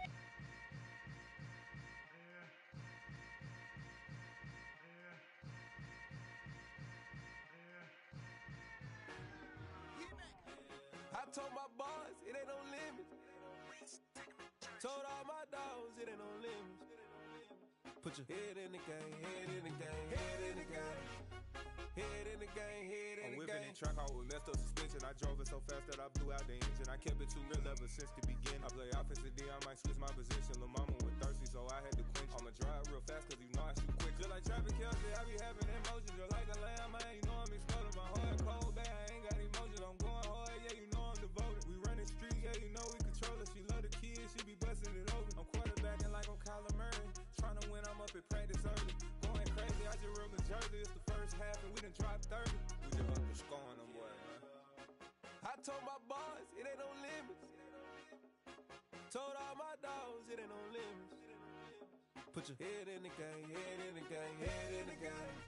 I told my boss it ain't no limits. Told all my dogs it ain't no limits. Put your head in the game, head in the game, head in the game. Head in the game, head in the game. I'm whipping in track out with messed up suspension. I drove it so fast that I blew out the engine. I kept it too real ever since the beginning. I play offensive D, I might switch my position. Lil' mama was thirsty, so I had to quench. I'ma drive real fast, cause you know I shoot quick. Just like Travis Kelce, I be having emotions. Just like a lamb, man, you know I'm exploding. My heart cold, bad, I ain't got emotions. I'm going hard, yeah, you know I'm devoted. We running streets, yeah, you know we control it. She love the kids, she be busting it open. I'm quarterbacking like I'm Kyler Murray. Trying to win, I'm up at practice early. Going crazy, I just rolled the jersey. It's the first half and we done dropped 30. We just up the scoring them, boy, man. I told my boss, it ain't no limits. Told all my dogs, it ain't no limits. Put your head in the game, head in the game, head in the game.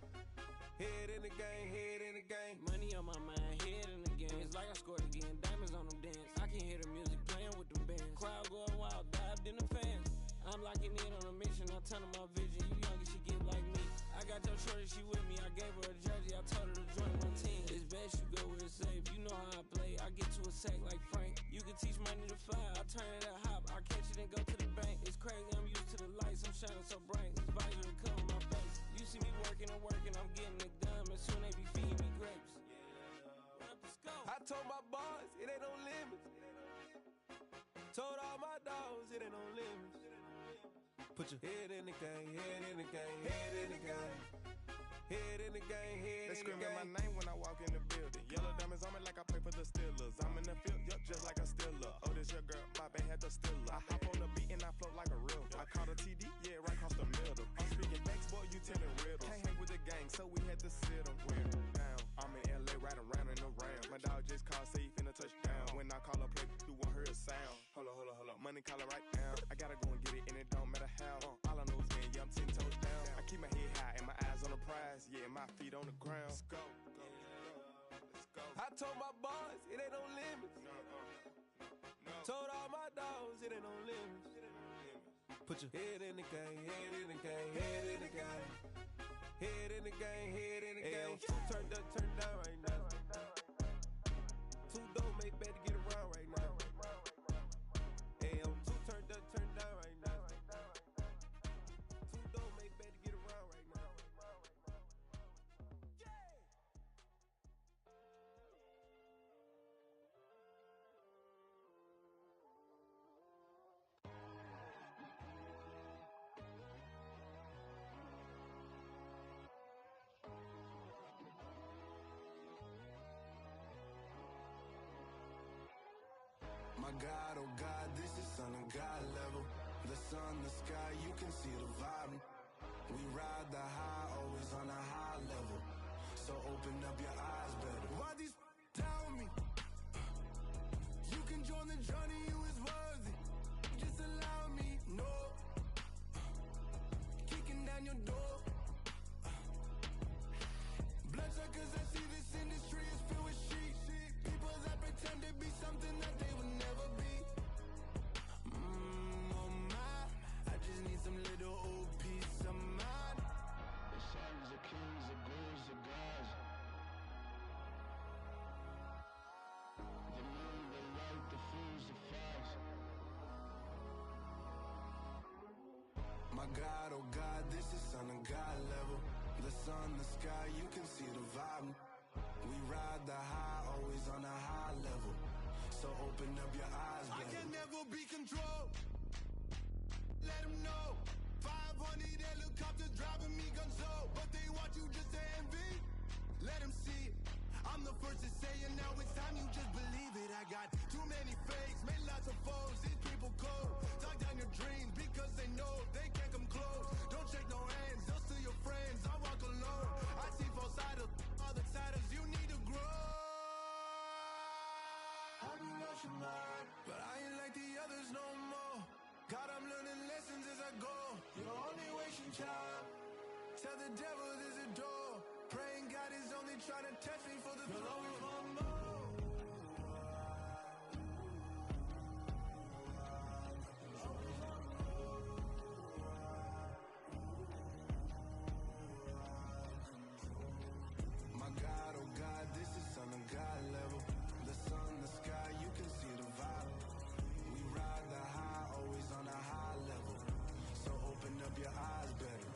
Head in the game, head in the game. Money on my mind, head in the game. It's like I scored again, diamonds on them dance. I can hear the music playing with them bands. Crowd going wild, dived in the fans. I'm locking in on a mission, I'm telling my vision. You younger, she get like me. I got your shorty, she with me. I gave her a jersey, I told her to join my team. It's best you go where it's safe. You know how I play, I get to a sack like Frank. You can teach money to fly, I turn it up hop. I catch it and go to the bank. It's crazy, I'm used to the lights, I'm shining so bright. This visor to cover my face. You see me working and working, I'm getting it done. But soon they be feeding me grapes. I told my boss, it ain't no limits. Told all my dogs, it ain't no limits. Put your head in the game, head in the game, head in the game. Head in the game, head in the game. They screaming my name when I walk in the building. Yellow diamonds on me like I play for the Steelers. I'm in the field, yup, just like a Steeler. Oh, this your girl, my band had the Steeler. I hop on the beat and I float like a real. I caught a TD, yeah, right across the middle. I'm speaking facts, boy, you telling riddles. Can't hang with the gang, so we had to sit them down. I'm in LA, riding round and around. My dog just called, say he finna touchdown. When I call up, play, you won't hear a sound. Hold up, money caller right now. I gotta go and get it, and it don't matter how. All I know is when, yeah, I'm 10 toes down. I keep my head high and my eyes on the prize. Yeah, my feet on the ground. Let's go. I told my boss, it ain't no limits. Told all my dogs, it ain't no limits. Put your head in the game, head in the game, head in the game. Head in the game, head in the game. Turn down right now. Two don't make better get around right now. Hey, I'm two turned down right now. Two don't make better get around right now. My God, oh God, this is son of God level. The sun, the sky, you can see the vibe. We ride the high, always on a high level. So open up your eyes better. Why these tell me? You can join the journey, you is worthy. Just allow me, no. Kicking down your door. Bloodsuckers, I see this industry is filled with sheep. People that pretend to be something that they will never be. Oh my, I just need some little old peace of mind. The sons of kings, the gurus, the gods. The moon, the light, the fools, the fires. My God, oh God, this God level. The sun, the sky, you can see the vibe. We ride the high, always on a high level. So open up your eyes, baby. I can never be controlled. Let them know. 500 helicopters driving me gonzo. But they want you just to envy. Let them see it. I'm the first to say it, now it's time you just believe it. I got too many fakes, made lots of foes. These people cold. Talk down your dreams because they know they can't come close. Don't shake no hands, they'll steal your friends. I walk alone. I see both sides, other siders. You need to grow. Have you lost your mind? But I ain't like the others no more. God, I'm learning lessons as I go. You're only wasting time. Tell the devil there's a door. Praying God is only trying to test me for the throne. You'll always want more. My God, oh God, this is son of God level. The sun, the sky, you can see the vibe. We ride the high, always on a high level. So open up your eyes, baby.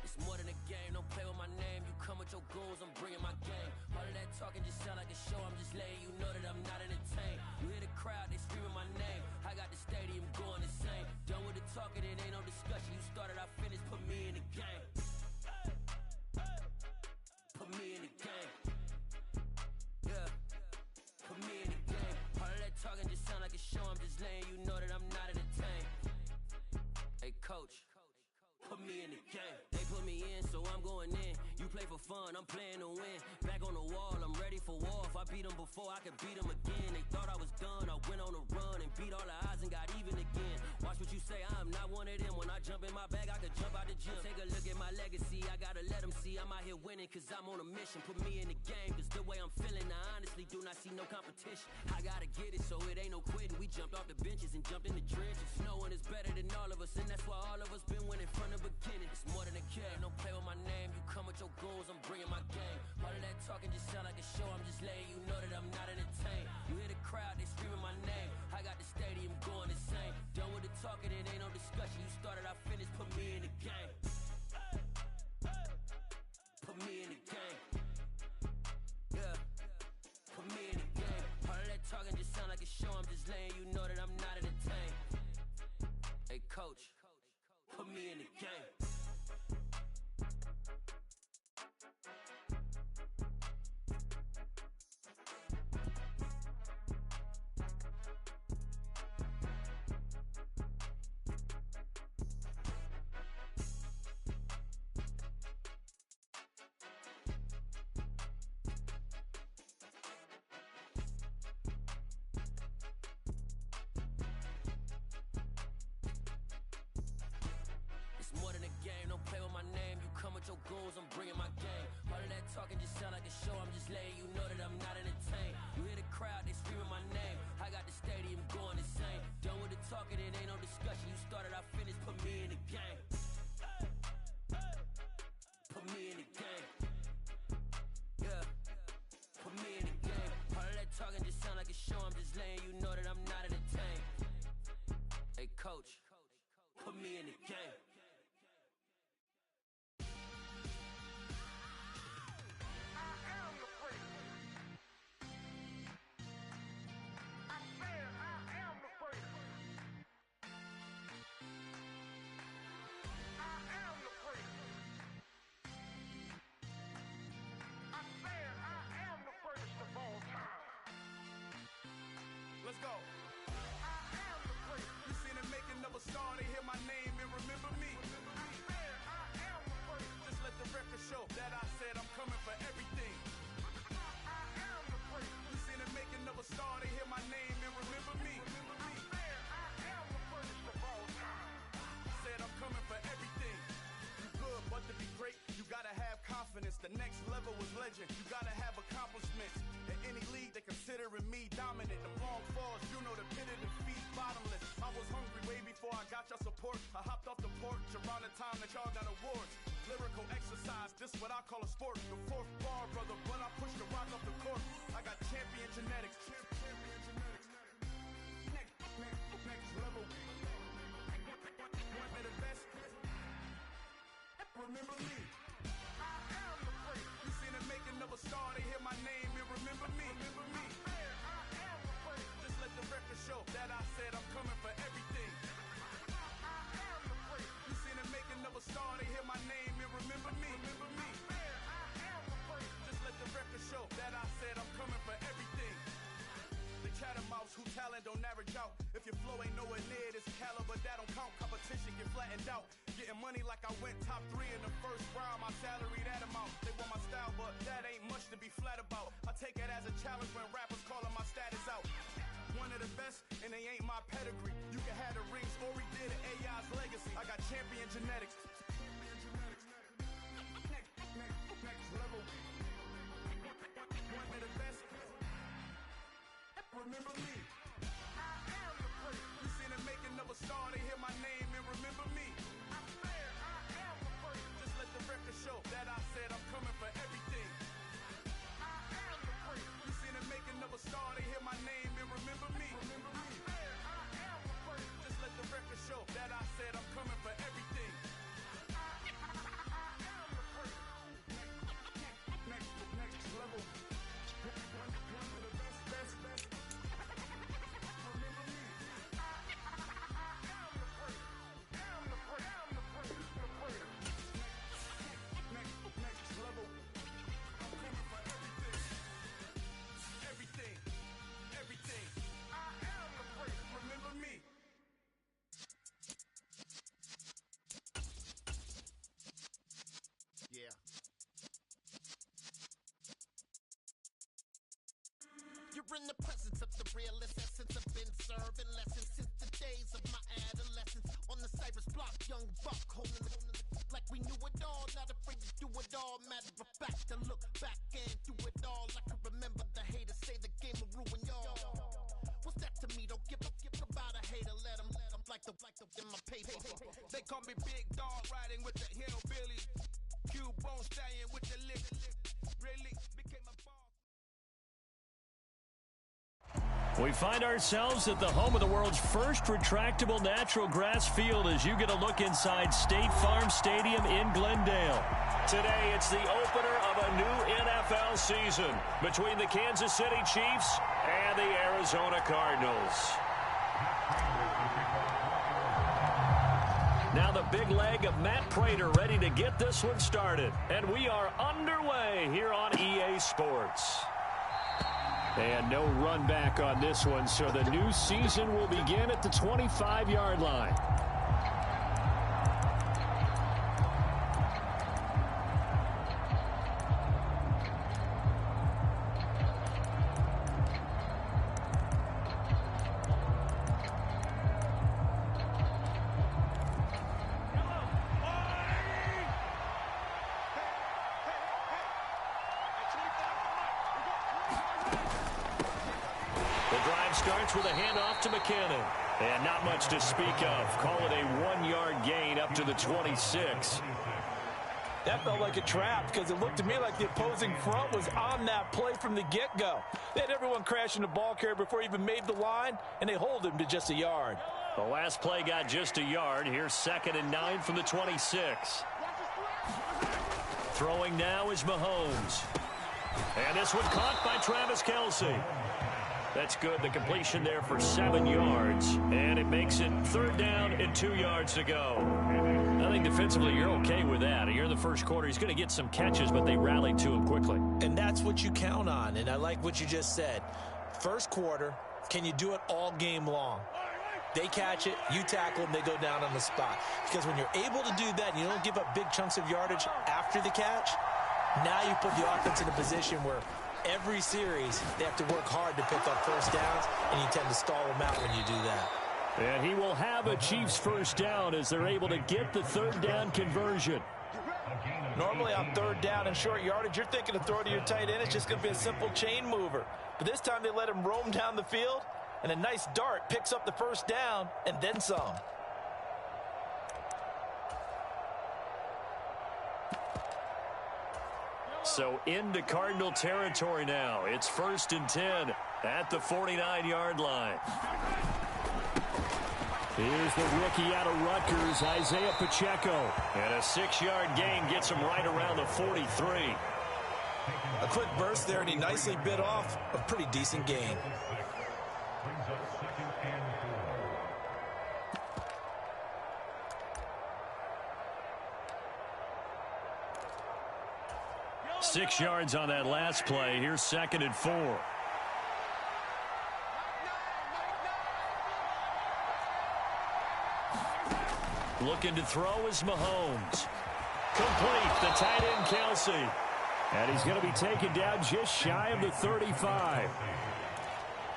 It's more than a game, don't play with my name. You come with your goons, I'm bringing my game. All of that talking just sound like a show, I'm just letting you know that I'm not entertained. You hear the crowd, they screaming my name. I got the stadium going insane. Done with the talking, it ain't no discussion. You started, I finished, put me in the game. Put me in the game. Yeah, put me in the game. All of that talking just sound like a show, I'm just letting you know that I'm not entertained. Hey coach, put me in the game. They put me in, so I'm going in. You play for fun, I'm playing to win. Back on the wall, I'm ready for war. If I beat them before, I could beat them again. They thought I was done, I went on a run and beat all the odds and got even again. Watch what you say, I'm not one of them. When I jump in my bag, I could jump out the gym. Take a look at my legacy, I gotta let them see I'm out here winning, cause I'm on a mission. Put me in the game, cause the way I'm feeling, I honestly do not see no competition. I gotta get it, so it ain't no quitting. We jumped off the benches and jumped in the trenches. No one is better than all of us, and that's why all of us been winning from the beginning. It's more than a game, don't play with my name. You come with your goons, I'm bringing my game. All of that talking just sound like a show, I'm just letting you know that I'm not entertained. You hear the crowd, they screaming my name. I got the stadium going insane. Done with the talking, it ain't no discussion. You started, I finished, put me in the game. Put me in the game. Yeah, put me in the game. All of that talking just sound like a show, I'm just letting you know that I'm not entertained. Hey coach, put me in the game. It's more than a game, don't play with my name. You come with your goons, I'm bringing my game. All of that talking just sound like a show, I'm just letting you know that I'm not entertained. You hear the crowd, they screaming my name. I got the stadium going insane. Done with the talking, it ain't no discussion. You started, I finished, put me in the game. Put me in the game. Yeah, put me in the game. All of that talking just sound like a show, I'm just letting you know that I'm not entertained. Hey coach, put me in the game. Let's go. I am the great. You seen the making of a star, they hear my name and remember me. I said I am the great. Just let the record show that I said I'm coming for everything. I am the great. You seen the making of a star, they hear my name and remember me. I said I am the greatest of all time. Said I'm coming for everything. You good, but to be great, you gotta have confidence. challenging. You gotta have accomplishments. In any league, they considering me dominant. The long falls, you know the pit of defeat, bottomless. I was hungry way before I got your support. I hopped off the porch around the time that y'all got awards. Lyrical exercise, this what I call a sport. The fourth bar, brother, when I push the rock off the court. I got champion genetics. Next level. One of the best. Remember me. I am the great. You seen the making of a star, they hear my name and remember me. Remember me. I am the great. Just let the record show that I said I'm coming for everything. I am the great. You seen the making of a star, they hear my name and remember me. Remember me. I am the great. Just let the record show that I said I'm coming for everything. The catamounts who talent don't average out. If your flow ain't nowhere near this caliber, that don't count. Competition get flattened out. Getting money like I went top 3 in the first round. My salary that amount. They want my style, but that ain't much to be flat about. I take it as a challenge when rappers calling my status out. One of the best, and they ain't my pedigree. You can have the rings, or we did it, AI's legacy. I got champion genetics. Next level. One of the best. Remember me. I am the great. You seen the making of a star, they hear my name and remember me. I am the great. Just let the record show that I said I'm coming for everything. I am the great. You seen the making of a star, they hear my name and remember me. Remember me. I am the great. Just let the record show that I said I'm coming for everything. I am the great. Next level. One of the best. Remember me. I am the great. Am the great. Next level. I'm coming for everything. Everything. I am the great. Remember me. Yeah. You're in the presence of the realest essence. I've been serving lessons since the days of my adolescence. On the Cypress block, young buck holding the like we knew it all, not afraid to do it all. Matter of fact, to look back and do it all. I can remember the haters say the game will ruin y'all. What's that to me? Don't give about a hater. Let them like the in my paper. They call me Big Dog, riding with the hillbilly. Cubone stallion with the lick. Really became a boss. We find ourselves at the home of the world's first retractable natural grass field as you get a look inside State Farm Stadium in Glendale. Today, it's the opener of a new NFL season between the Kansas City Chiefs and the Arizona Cardinals. Now the big leg of Matt Prater ready to get this one started. And we are underway here on EA Sports. And no run back on this one, so the new season will begin at the 25-yard line. Starts with a handoff to McKinnon. And not much to speak of. Call it a 1-yard gain up to the 26. That felt like a trap because it looked to me like the opposing front was on that play from the get-go. They had everyone crashing the ball carrier before he even made the line, and they hold him to just a yard. The last play got just a yard. Here's 2nd and 9 from the 26. Throwing now is Mahomes. And this one caught by Travis Kelce. That's good. The completion there for 7 yards. And it makes it 3rd down and 2 yards to go. I think defensively you're okay with that. You're in the first quarter. He's going to get some catches, but they rallied to him quickly. And that's what you count on. And I like what you just said. First quarter, can you do it all game long? They catch it, you tackle them, they go down on the spot. Because when you're able to do that and you don't give up big chunks of yardage after the catch, now you put the offense in a position where every series, they have to work hard to pick up first downs, and you tend to stall them out when you do that. And he will have a Chiefs first down as they're able to get the 3rd down conversion. Normally on third down and short yardage, you're thinking to throw to your tight end. It's just going to be a simple chain mover. But this time they let him roam down the field, and a nice dart picks up the first down and then some. So into Cardinal territory now. It's 1st and 10 at the 49-yard line. Here's the rookie out of Rutgers, Isaiah Pacheco. And a 6-yard gain gets him right around the 43. A quick burst there, and he nicely bit off a pretty decent gain. Six yards on that last play. Here's 2nd and 4. Looking to throw is Mahomes. Complete. The tight end, Kelsey. And he's going to be taken down just shy of the 35.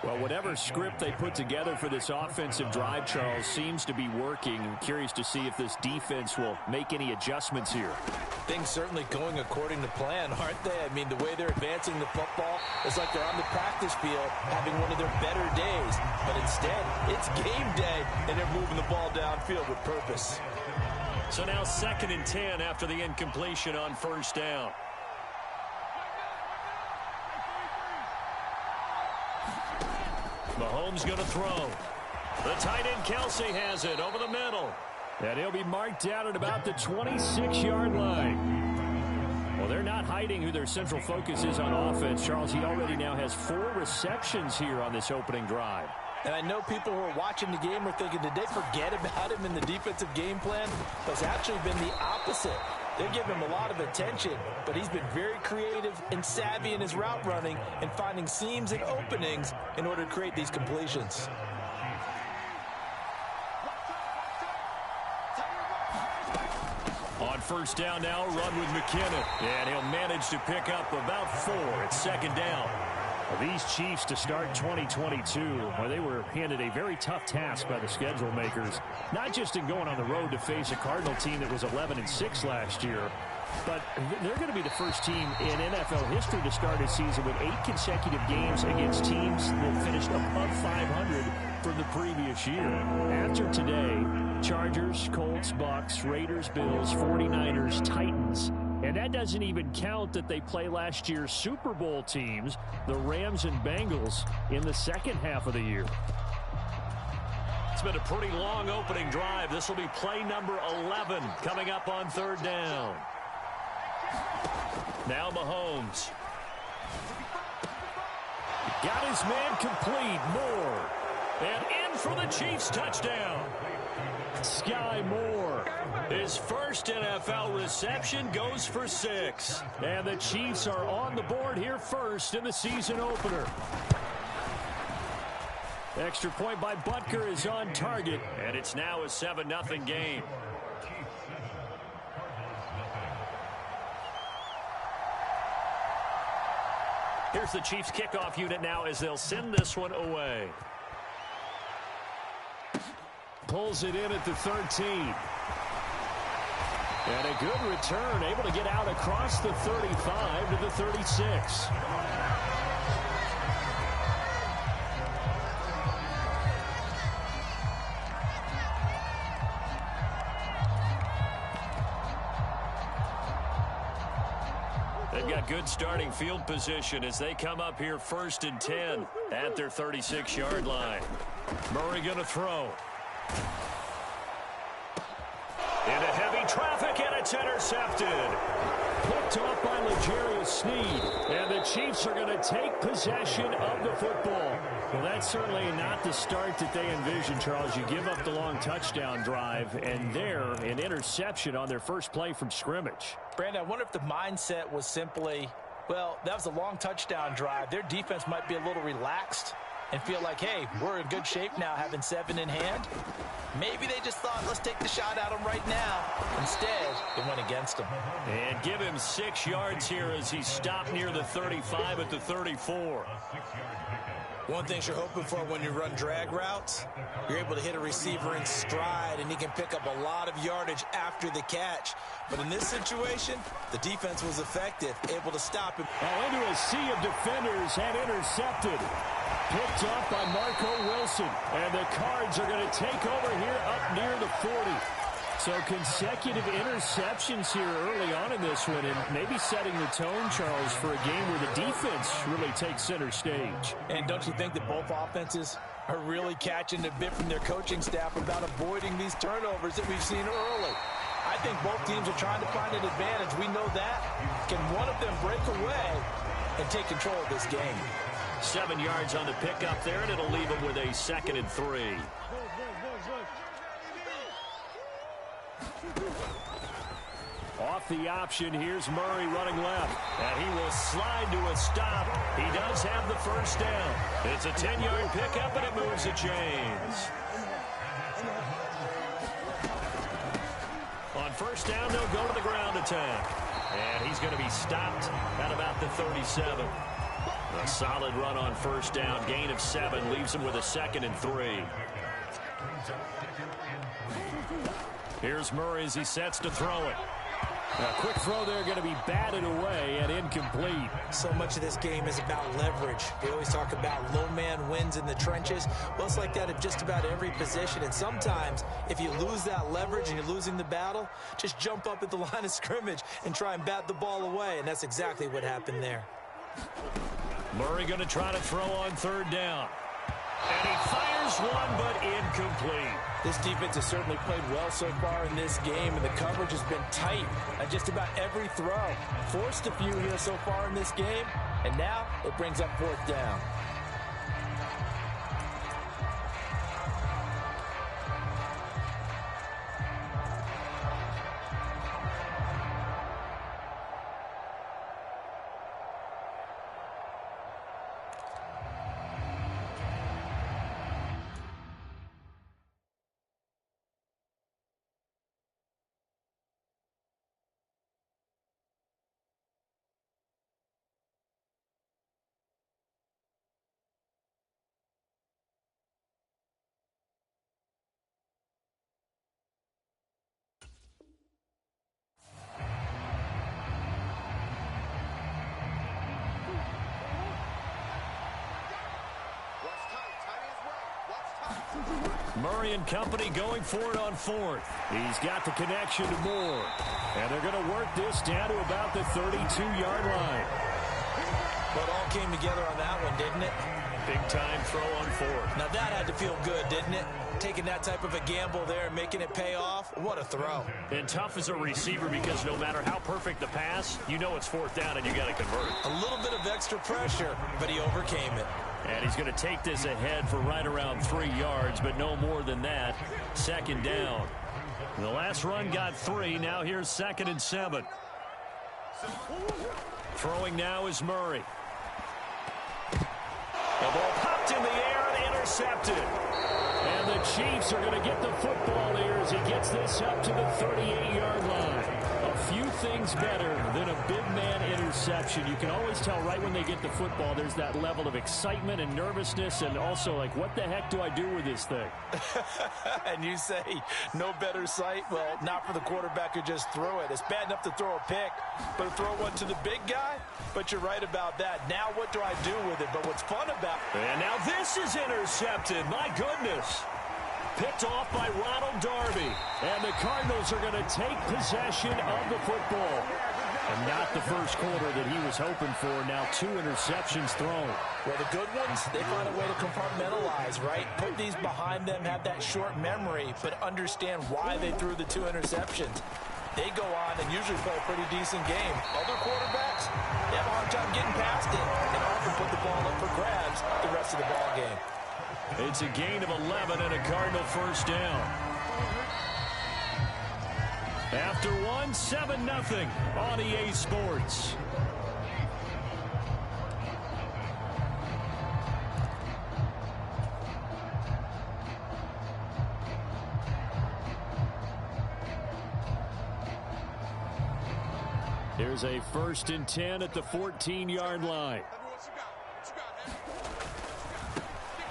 Well, whatever script they put together for this offensive drive, Charles, seems to be working. I'm curious to see if this defense will make any adjustments here. Things certainly going according to plan, aren't they? I mean, the way they're advancing the football is like they're on the practice field having one of their better days. But instead, it's game day, and they're moving the ball downfield with purpose. So now 2nd and 10 after the incompletion on 1st down. Mahomes going to throw. The tight end, Kelsey, has it over the middle. And he'll be marked down at about the 26-yard line. Well, they're not hiding who their central focus is on offense. Charles, he already now has 4 receptions here on this opening drive. And I know people who are watching the game are thinking, did they forget about him in the defensive game plan? But it's actually been the opposite. They're giving him a lot of attention, but he's been very creative and savvy in his route running and finding seams and openings in order to create these completions. On 1st down now, run with McKinnon. And he'll manage to pick up about 4 at 2nd down. These Chiefs to start 2022, well, they were handed a very tough task by the schedule makers, not just in going on the road to face a Cardinal team that was 11-6 last year, but they're going to be the first team in NFL history to start a season with 8 consecutive games against teams that finished above 500 from the previous year. After today, Chargers, Colts, Bucks, Raiders, Bills, 49ers, Titans. And that doesn't even count that they play last year's Super Bowl teams, the Rams and Bengals, in the second half of the year. It's been a pretty long opening drive. This will be play number 11 coming up on 3rd down. Now Mahomes. Got his man complete. Moore. And in for the Chiefs touchdown. Sky Moore. His first NFL reception goes for 6. And the Chiefs are on the board here first in the season opener. Extra point by Butker is on target. And it's now a 7-0 game. Here's the Chiefs kickoff unit now as they'll send this one away. Pulls it in at the 13. And a good return, able to get out across the 35 to the 36. They've got good starting field position as they come up here 1st and 10 at their 36-yard line. Murray going to throw. Into heavy traffic, and it's intercepted. Picked off by L'Jarius Sneed. And the Chiefs are going to take possession of the football. Well, that's certainly not the start that they envisioned, Charles. You give up the long touchdown drive, and there, an interception on their first play from scrimmage. Brandon, I wonder if the mindset was simply, well, that was a long touchdown drive. Their defense might be a little relaxed. and feel like, hey, we're in good shape now having 7 in hand. Maybe they just thought, let's take the shot at him right now. Instead, it went against him. And give him 6 yards here as he stopped near the 35 at the 34. One thing you're hoping for when you run drag routes, you're able to hit a receiver in stride, and he can pick up a lot of yardage after the catch. But in this situation, the defense was effective, able to stop him. Now into a sea of defenders and intercepted. Picked up by Marco Wilson. And the Cards are going to take over here up near the 40. So consecutive interceptions here early on in this one, and maybe setting the tone, Charles, for a game where the defense really takes center stage. And don't you think that both offenses are really catching a bit from their coaching staff about avoiding these turnovers that we've seen early? I think both teams are trying to find an advantage. We know that. Can one of them break away and take control of this game? 7 yards on the pickup there, and it'll leave them with a 2nd and 3. Off the option, here's Murray running left. And he will slide to a stop. He does have the first down. It's a 10-yard pickup, and it moves the chains. On first down, they'll go to the ground attack. And he's going to be stopped at about the 37. A solid run on first down. Gain of 7 leaves him with a 2nd and 3. Here's Murray as he sets to throw it. A quick throw there, going to be batted away and incomplete. So much of this game is about leverage. We always talk about low man wins in the trenches. Well, it's like that at just about every position. And sometimes, if you lose that leverage and you're losing the battle, just jump up at the line of scrimmage and try and bat the ball away. And that's exactly what happened there. Murray going to try to throw on third down. And he fires one, but incomplete. This defense has certainly played well so far in this game, and the coverage has been tight at just about every throw. Forced a few here so far in this game, and now it brings up 4th down. Murray and company going for it on 4th. He's got the connection to Moore. And they're going to work this down to about the 32-yard line. But all came together on that one, didn't it? Big-time throw on 4th. Now that had to feel good, didn't it? Taking that type of a gamble there and making it pay off. What a throw. And tough as a receiver because no matter how perfect the pass, you know it's 4th down and you got to convert it. A little bit of extra pressure, but he overcame it. And he's going to take this ahead for right around 3 yards, but no more than that. 2nd down. The last run got 3. Now here's 2nd and 7. Throwing now is Murray. The ball popped in the air and intercepted. And the Chiefs are going to get the football here as he gets this up to the 38-yard line. A few things better than a big man interception. You can always tell right when they get the football, there's that level of excitement and nervousness and also like, what the heck do I do with this thing? And you say, no better sight? Well, not for the quarterback who just threw it. It's bad enough to throw a pick, but to throw one to the big guy? But you're right about that. Now what do I do with it? But what's fun about it? And now this is intercepted. My goodness. Picked off by Ronald Darby. And the Cardinals are going to take possession of the football. And not the first quarter that he was hoping for. Now 2 interceptions thrown. Well, the good ones, they find a way to compartmentalize, right? Put these behind them, have that short memory, but understand why they threw the 2 interceptions. They go on and usually play a pretty decent game. Other quarterbacks, they have a hard time getting past it and often put the ball up for grabs the rest of the ball game. It's a gain of 11 and a Cardinal first down. After 1, 7-0 on EA Sports. Here's a 1st and 10 at the 14-yard line.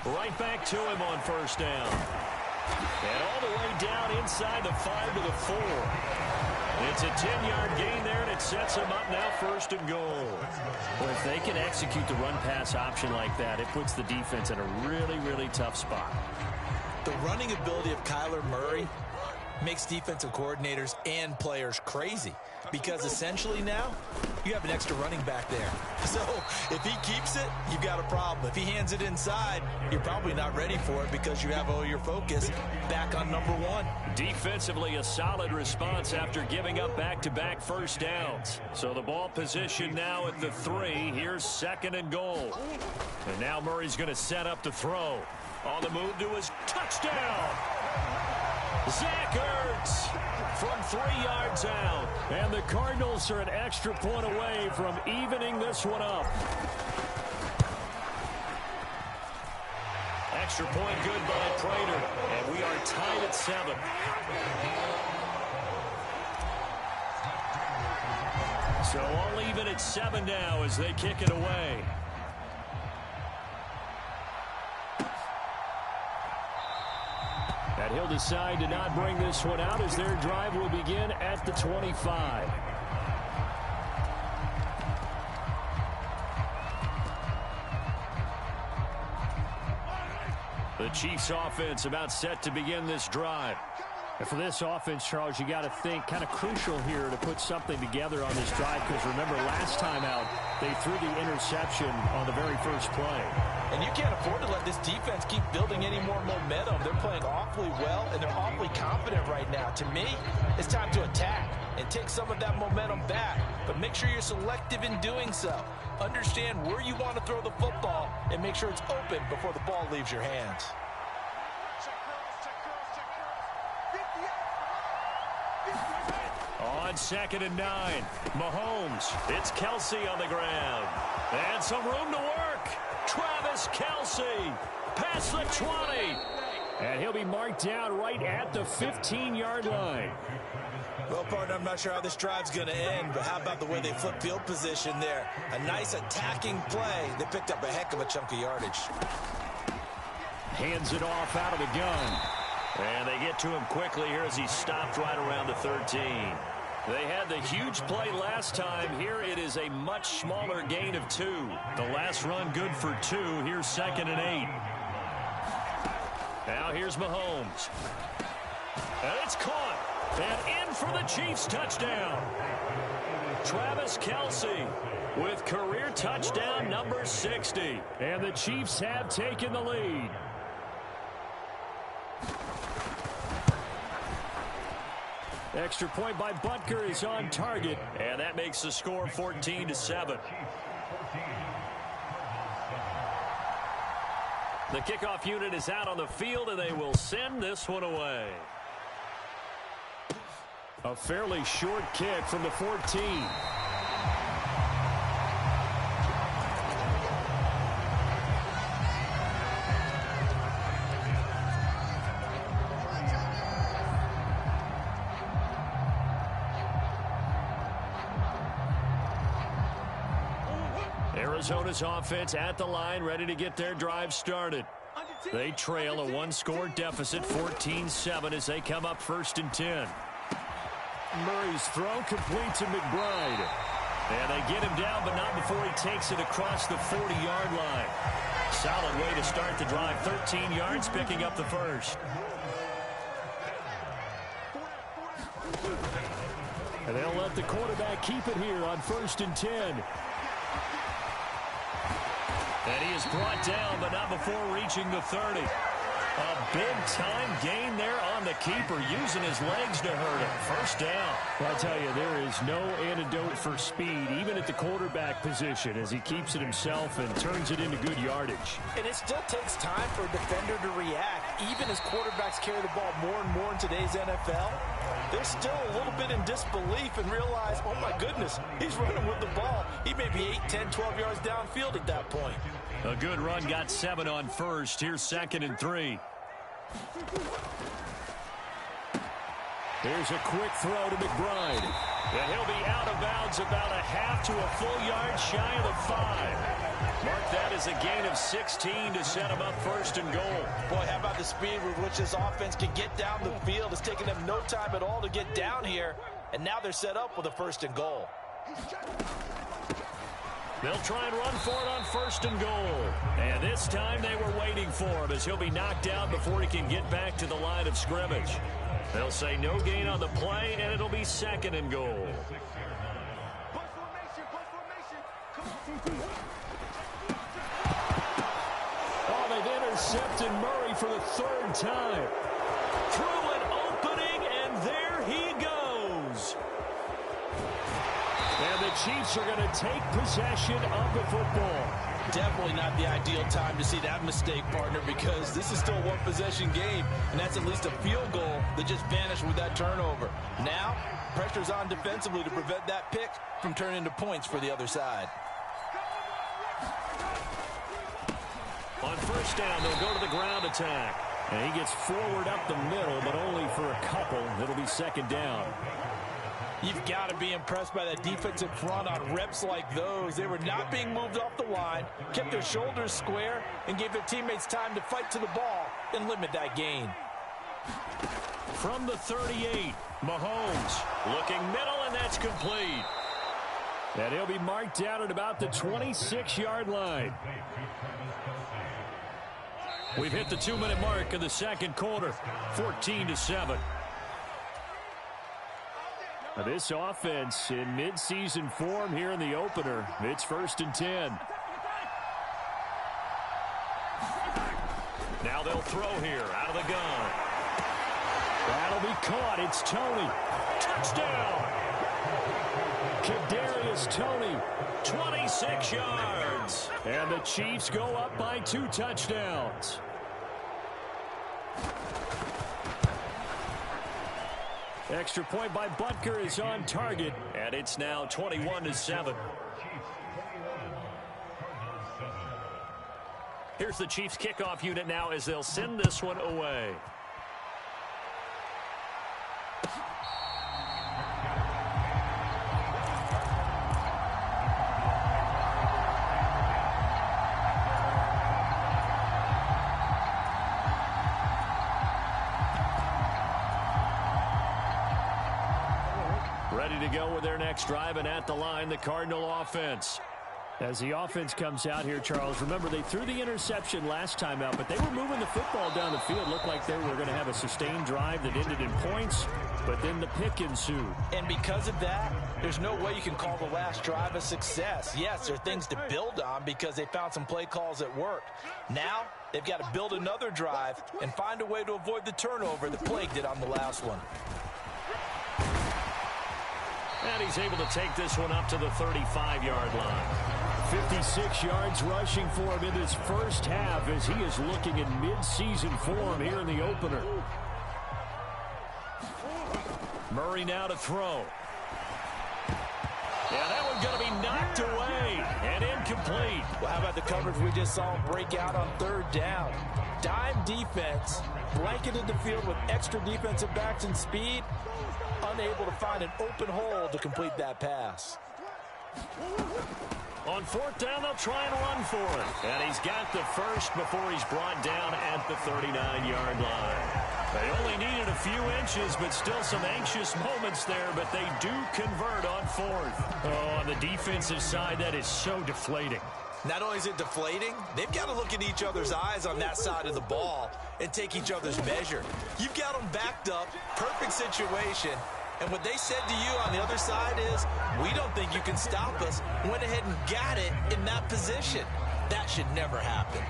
Right back to him on 1st down. And all the way down inside the 5 to the 4. It's a 10-yard gain there, and it sets them up now 1st and goal. Well, if they can execute the run-pass option like that, it puts the defense in a really, really tough spot. The running ability of Kyler Murray makes defensive coordinators and players crazy, because essentially now you have an extra running back there. So if he keeps it, you've got a problem. If he hands it inside, you're probably not ready for it because you have all your focus back on number 1. Defensively, a solid response after giving up back-to-back 1st downs. So the ball position now at the 3. Here's 2nd and goal. And now Murray's going to set up to throw. On the move to his touchdown. Zach Ertz from 3 yards out. And the Cardinals are an extra point away from evening this one up. Extra point good by Prater. And we are tied at 7. So all even at 7 now as they kick it away. And he'll decide to not bring this one out as their drive will begin at the 25. The Chiefs offense about set to begin this drive. And for this offense, Charles, you got to think kind of crucial here to put something together on this drive, because remember last time out they threw the interception on the very first play. And you can't afford to let this defense keep building any more momentum. They're playing awfully well, and they're awfully confident right now. To me, it's time to attack and take some of that momentum back. But make sure you're selective in doing so. Understand where you want to throw the football and make sure it's open before the ball leaves your hands. On 2nd and 9, Mahomes. It's Kelce on the ground. And some room to work. Travis Kelce past the 20. And he'll be marked down right at the 15-yard line. Well, partner, I'm not sure how this drive's going to end, but how about the way they flip field position there? A nice attacking play. They picked up a heck of a chunk of yardage. Hands it off out of the gun. And they get to him quickly here as he stopped right around the 13. They had the huge play last time. Here it is a much smaller gain of 2. The last run good for 2. Here's 2nd and 8. Now here's Mahomes. And it's caught. And in for the Chiefs touchdown. Travis Kelce with career touchdown number 60. And the Chiefs have taken the lead. Extra point by Butker is on target. And that makes the score 14-7. The kickoff unit is out on the field, and they will send this one away. A fairly short kick from the 14. Arizona's offense at the line, ready to get their drive started. They trail a one-score deficit, 14-7, as they come up 1st and 10. Murray's throw complete to McBride. And they get him down, but not before he takes it across the 40-yard line. Solid way to start the drive. 13 yards, picking up the first. And they'll let the quarterback keep it here on 1st and 10. And he is brought down, but not before reaching the 30. A big-time gain there on the keeper, using his legs to hurt him. 1st down. Well, I'll tell you, there is no antidote for speed, even at the quarterback position, as he keeps it himself and turns it into good yardage. And it still takes time for a defender to react. Even as quarterbacks carry the ball more and more in today's NFL, they're still a little bit in disbelief and realize, oh my goodness, he's running with the ball. He may be 8, 10, 12 yards downfield at that point. A good run, got 7 on first. Here's 2nd and 3. Here's a quick throw to McBride. And he'll be out of bounds about a half to a full yard shy of the 5. Mark that as a gain of 16 to set him up first and goal. Boy, how about the speed with which this offense can get down the field? It's taken them no time at all to get down here, and now they're set up with a first and goal. They'll try and run for it on first and goal. And this time they were waiting for him as he'll be knocked out before he can get back to the line of scrimmage. They'll say no gain on the play, and it'll be second and goal. Oh, they've intercepted Murray for the 3rd time. Through an opening, and there he goes. And the Chiefs are going to take possession of the football. Definitely not the ideal time to see that mistake, partner, because this is still a one-possession game, and that's at least a field goal that just vanished with that turnover. Now, pressure's on defensively to prevent that pick from turning into points for the other side. On first down, they'll go to the ground attack. And he gets forward up the middle, but only for a couple. It'll be second down. You've got to be impressed by that defensive front on reps like those. They were not being moved off the line, kept their shoulders square, and gave their teammates time to fight to the ball and limit that gain. From the 38, Mahomes looking middle, and that's complete. And he'll be marked down at about the 26-yard line. We've hit the 2-minute mark of the second quarter, 14-7. Now this offense in midseason form here in the opener. It's 1st and 10. Now they'll throw here out of the gun. That'll be caught. It's Toney. Touchdown. Kadarius Toney, 26 yards. And the Chiefs go up by 2 touchdowns. Extra point by Butker is on target, and it's now 21-7. Here's the Chiefs kickoff unit now as they'll send this one away. Ready to go with their next drive, and at the line, the Cardinal offense. As the offense comes out here, Charles, remember they threw the interception last time out, but they were moving the football down the field. Looked like they were going to have a sustained drive that ended in points, but then the pick ensued. And because of that, there's no way you can call the last drive a success. Yes, there are things to build on because they found some play calls that worked. Now, they've got to build another drive and find a way to avoid the turnover that plagued it on the last one. And he's able to take this one up to the 35-yard line. 56 yards rushing for him in this first half as he is looking in mid-season form here in the opener. Murray now to throw. Yeah, that one's going to be knocked away and incomplete. Well, how about the coverage we just saw him break out on 3rd down? Dime defense, blanketed the field with extra defensive backs and speed, unable to find an open hole to complete that pass. On 4th down, they'll try and run for it. And he's got the first before he's brought down at the 39-yard line. They only needed a few inches, but still some anxious moments there, but they do convert on 4th. Oh, on the defensive side, that is so deflating. Not only is it deflating, they've got to look in each other's eyes on that side of the ball and take each other's measure. You've got them backed up, perfect situation, and what they said to you on the other side is, we don't think you can stop us. Went ahead and got it in that position. That should never happen.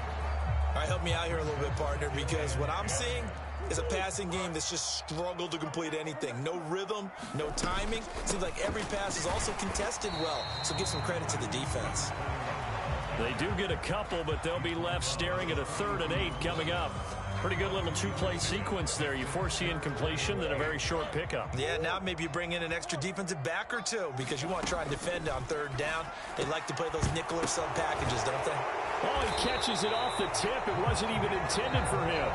All right, help me out here a little bit, partner, because what I'm seeing is a passing game that's just struggled to complete anything. No rhythm, no timing. Seems like every pass is also contested well, so give some credit to the defense. They do get a couple, but they'll be left staring at a 3rd and 8 coming up. Pretty good little 2-play sequence there. You foresee incompletion, then a very short pickup. Yeah, now maybe you bring in an extra defensive back or two because you want to try and defend on 3rd down. They like to play those nickel or sub packages, don't they? Oh, he catches it off the tip. It wasn't even intended for him.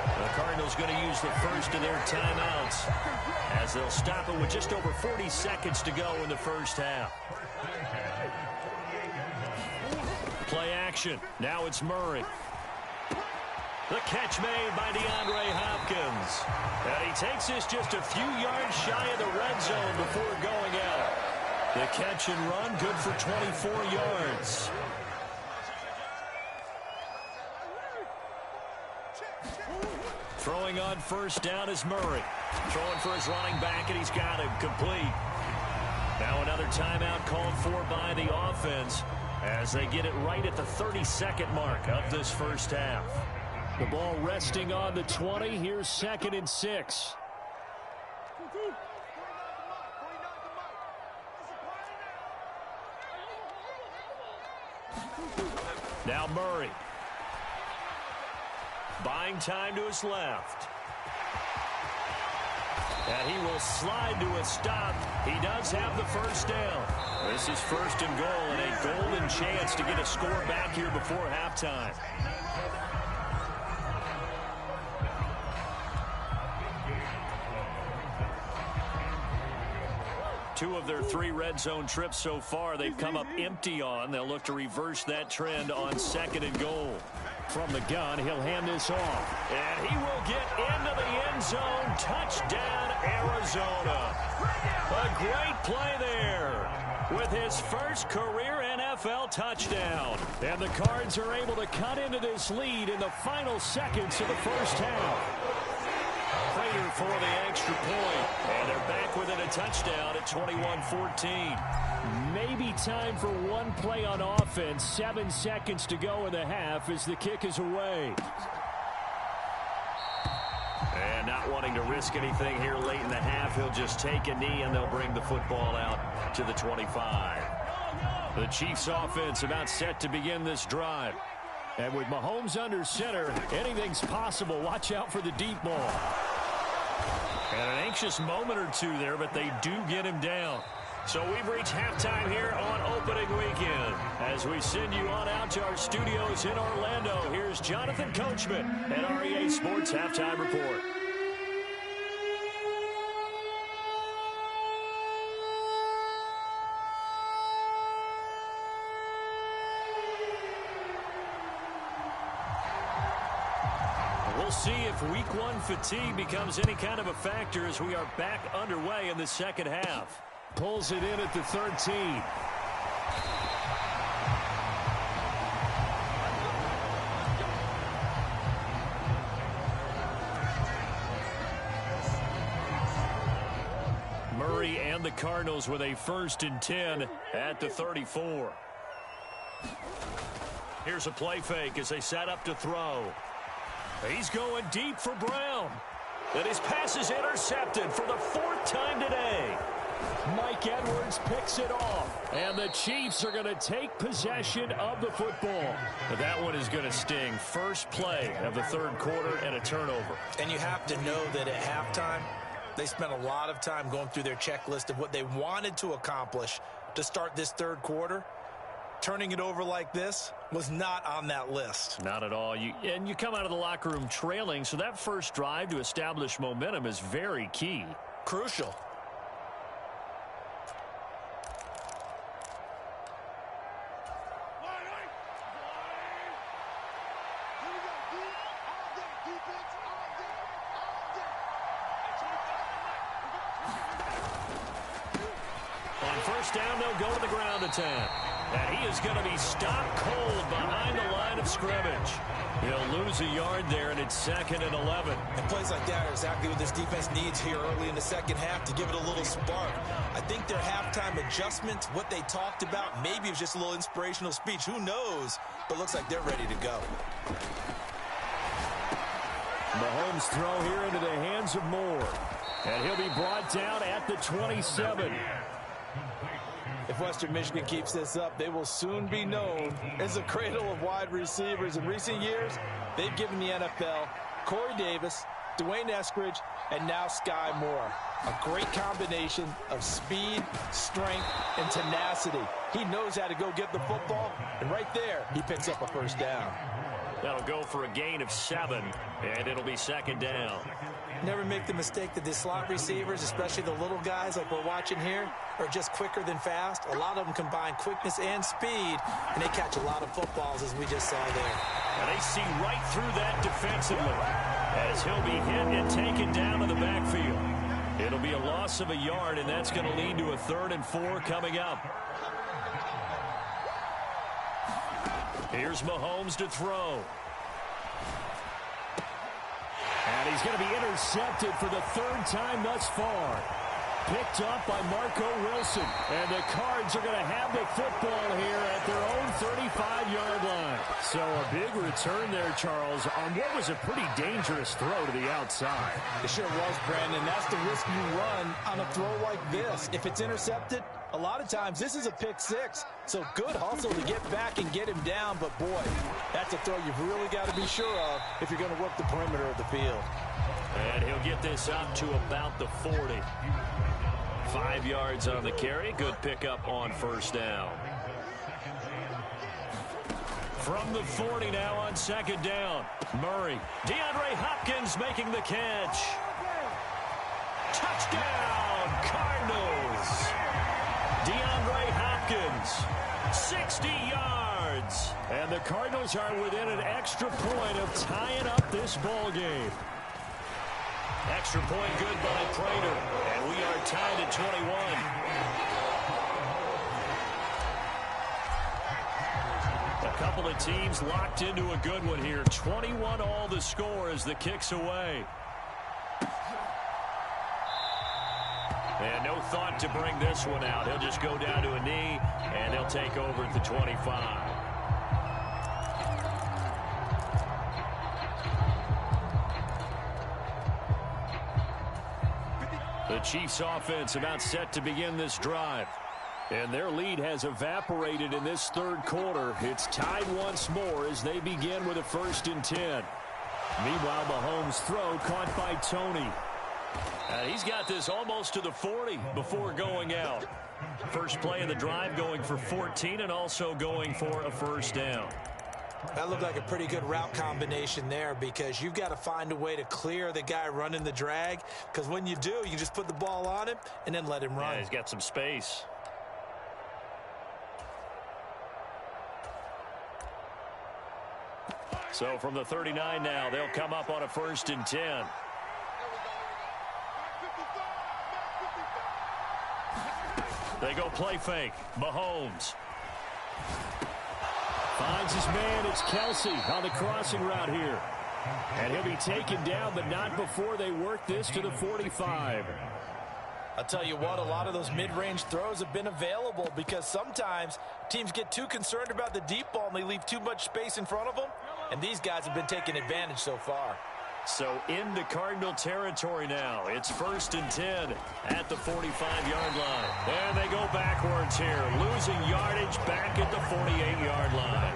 The Cardinals going to use the first of their timeouts as they'll stop it with just over 40 seconds to go in the first half. Play action. Now it's Murray. The catch made by DeAndre Hopkins. And he takes this just a few yards shy of the red zone before going out. The catch and run, good for 24 yards. Throwing on first down is Murray. Throwing for his running back, and he's got him complete. Now another timeout called for by the offense as they get it right at the 32nd mark of this first half. The ball resting on the 20. Here's 2nd and 6. Now Murray. Buying time to his left. And he will slide to a stop. He does have the first down. This is 1st and goal and a golden chance to get a score back here before halftime. Two of their 3 red zone trips so far they've come up empty on. They'll look to reverse that trend on 2nd and goal. From the gun, he'll hand this off. And he will get into the end zone. Touchdown, Arizona. A great play there with his first career NFL touchdown. And the Cards are able to cut into this lead in the final seconds of the first half. Prater for the extra point. And they're back within a touchdown at 21-14. Maybe time for one play on offense. 7 seconds to go in the half as the kick is away. And not wanting to risk anything here late in the half, he'll just take a knee and they'll bring the football out to the 25. The Chiefs offense about set to begin this drive. And with Mahomes under center, anything's possible. Watch out for the deep ball. And an anxious moment or two there, but they do get him down. So we've reached halftime here on opening weekend. As we send you on out to our studios in Orlando, here's Jonathan Coachman at REA Sports Halftime Report. We'll see if week 1 fatigue becomes any kind of a factor as we are back underway in the second half. Pulls it in at the 13. Murray and the Cardinals with a 1st and 10 at the 34. Here's a play fake as they set up to throw. He's going deep for Brown. And his pass is intercepted for the 4th time today. Mike Edwards picks it off. And the Chiefs are going to take possession of the football. But that one is going to sting. First play of the 3rd quarter and a turnover. And you have to know that at halftime, they spent a lot of time going through their checklist of what they wanted to accomplish to start this 3rd quarter. Turning it over like this was not on that list. Not at all. And you come out of the locker room trailing, so that first drive to establish momentum is very key. Crucial. On first down, they'll go to the ground attack. And he is going to be stopped cold behind the line of scrimmage. He'll lose a yard there, and it's 2nd and 11. And plays like that are exactly what this defense needs here early in the second half to give it a little spark. I think their halftime adjustments, what they talked about, maybe it was just a little inspirational speech. Who knows? But looks like they're ready to go. Mahomes throw here into the hands of Moore. And he'll be brought down at the 27. If Western Michigan keeps this up, they will soon be known as a cradle of wide receivers. In recent years, they've given the NFL Corey Davis, Dwayne Eskridge, and now Sky Moore. A great combination of speed, strength, and tenacity. He knows how to go get the football, and right there, he picks up a first down. That'll go for a gain of 7, and it'll be second down. Never make the mistake that the slot receivers, especially the little guys like we're watching here, are just quicker than fast. A lot of them combine quickness and speed, and they catch a lot of footballs, as we just saw there. And they see right through that defensively as he'll be hit and taken down to the backfield. It'll be a loss of a yard, and that's going to lead to a 3rd and 4 coming up. Here's Mahomes to throw. And he's going to be intercepted for the 3rd time thus far. Picked up by Marco Wilson. And the Cards are going to have the football here at their own 35-yard line. So a big return there, Charles, on what was a pretty dangerous throw to the outside. It sure was, Brandon. That's the risk you run on a throw like this. If it's intercepted, a lot of times this is a pick 6. So good hustle to get back and get him down. But, boy, that's a throw you've really got to be sure of if you're going to work the perimeter of the field. And he'll get this up to about the 40. 5 yards on the carry. Good pickup on 1st down. From the 40 now on 2nd down. Murray. DeAndre Hopkins making the catch. Touchdown, Cardinals. DeAndre Hopkins, 60 yards. And the Cardinals are within an extra point of tying up this ball game. Extra point good by Prater. And we are tied at 21. A couple of teams locked into a good one here. 21 all the score as the kick's away. And no thought to bring this one out. He'll just go down to a knee, and they'll take over at the 25. The Chiefs offense about set to begin this drive. And their lead has evaporated in this 3rd quarter. It's tied once more as they begin with a 1st and 10. Meanwhile, Mahomes' throw caught by Tony. He's got this almost to the 40 before going out. First play of the drive going for 14 and also going for a 1st down. That looked like a pretty good route combination there because you've got to find a way to clear the guy running the drag, because when you do, you just put the ball on him and then let him run. Yeah, he's got some space. So from the 39 now, they'll come up on a 1st and 10. They go play fake. Mahomes. Finds his man. It's Kelsey on the crossing route here. And he'll be taken down, but not before they work this to the 45. I'll tell you what, a lot of those mid-range throws have been available because sometimes teams get too concerned about the deep ball and they leave too much space in front of them. And these guys have been taking advantage so far. So into Cardinal territory now. It's 1st and 10 at the 45-yard line. And they go backwards here, losing yardage back at the 48-yard line.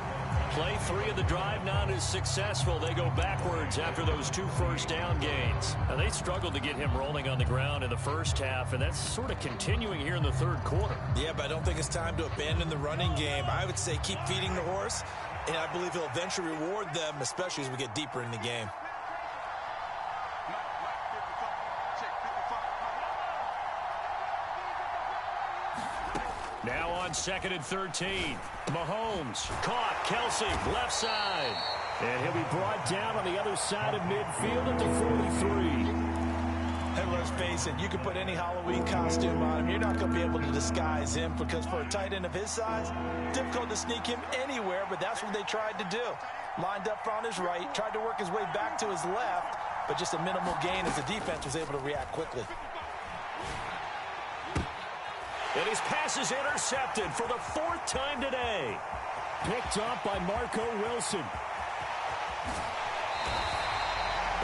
Play 3 of the drive not as successful. They go backwards after those 2 first down gains. Now, they struggled to get him rolling on the ground in the first half, and that's sort of continuing here in the 3rd quarter. Yeah, but I don't think it's time to abandon the running game. I would say keep feeding the horse, and I believe he'll eventually reward them, especially as we get deeper in the game. Now on 2nd and 13. Mahomes caught. Kelsey left side. And he'll be brought down on the other side of midfield at the 43. And let's face it, you can put any Halloween costume on him. You're not going to be able to disguise him because for a tight end of his size, difficult to sneak him anywhere, but that's what they tried to do. Lined up on his right, tried to work his way back to his left, but just a minimal gain as the defense was able to react quickly. And his pass is intercepted for the 4th time today. Picked up by Marco Wilson.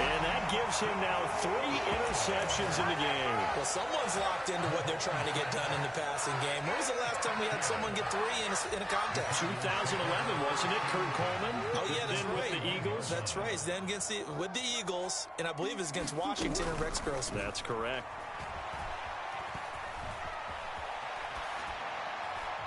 And that gives him now 3 interceptions in the game. Well, someone's locked into what they're trying to get done in the passing game. When was the last time we had someone get 3 in a contest? 2011, wasn't it? Kurt Coleman. Oh, yeah, that's right. With the Eagles. That's right. It's then with the Eagles, and I believe it's against Washington and Rex Grossman. That's correct.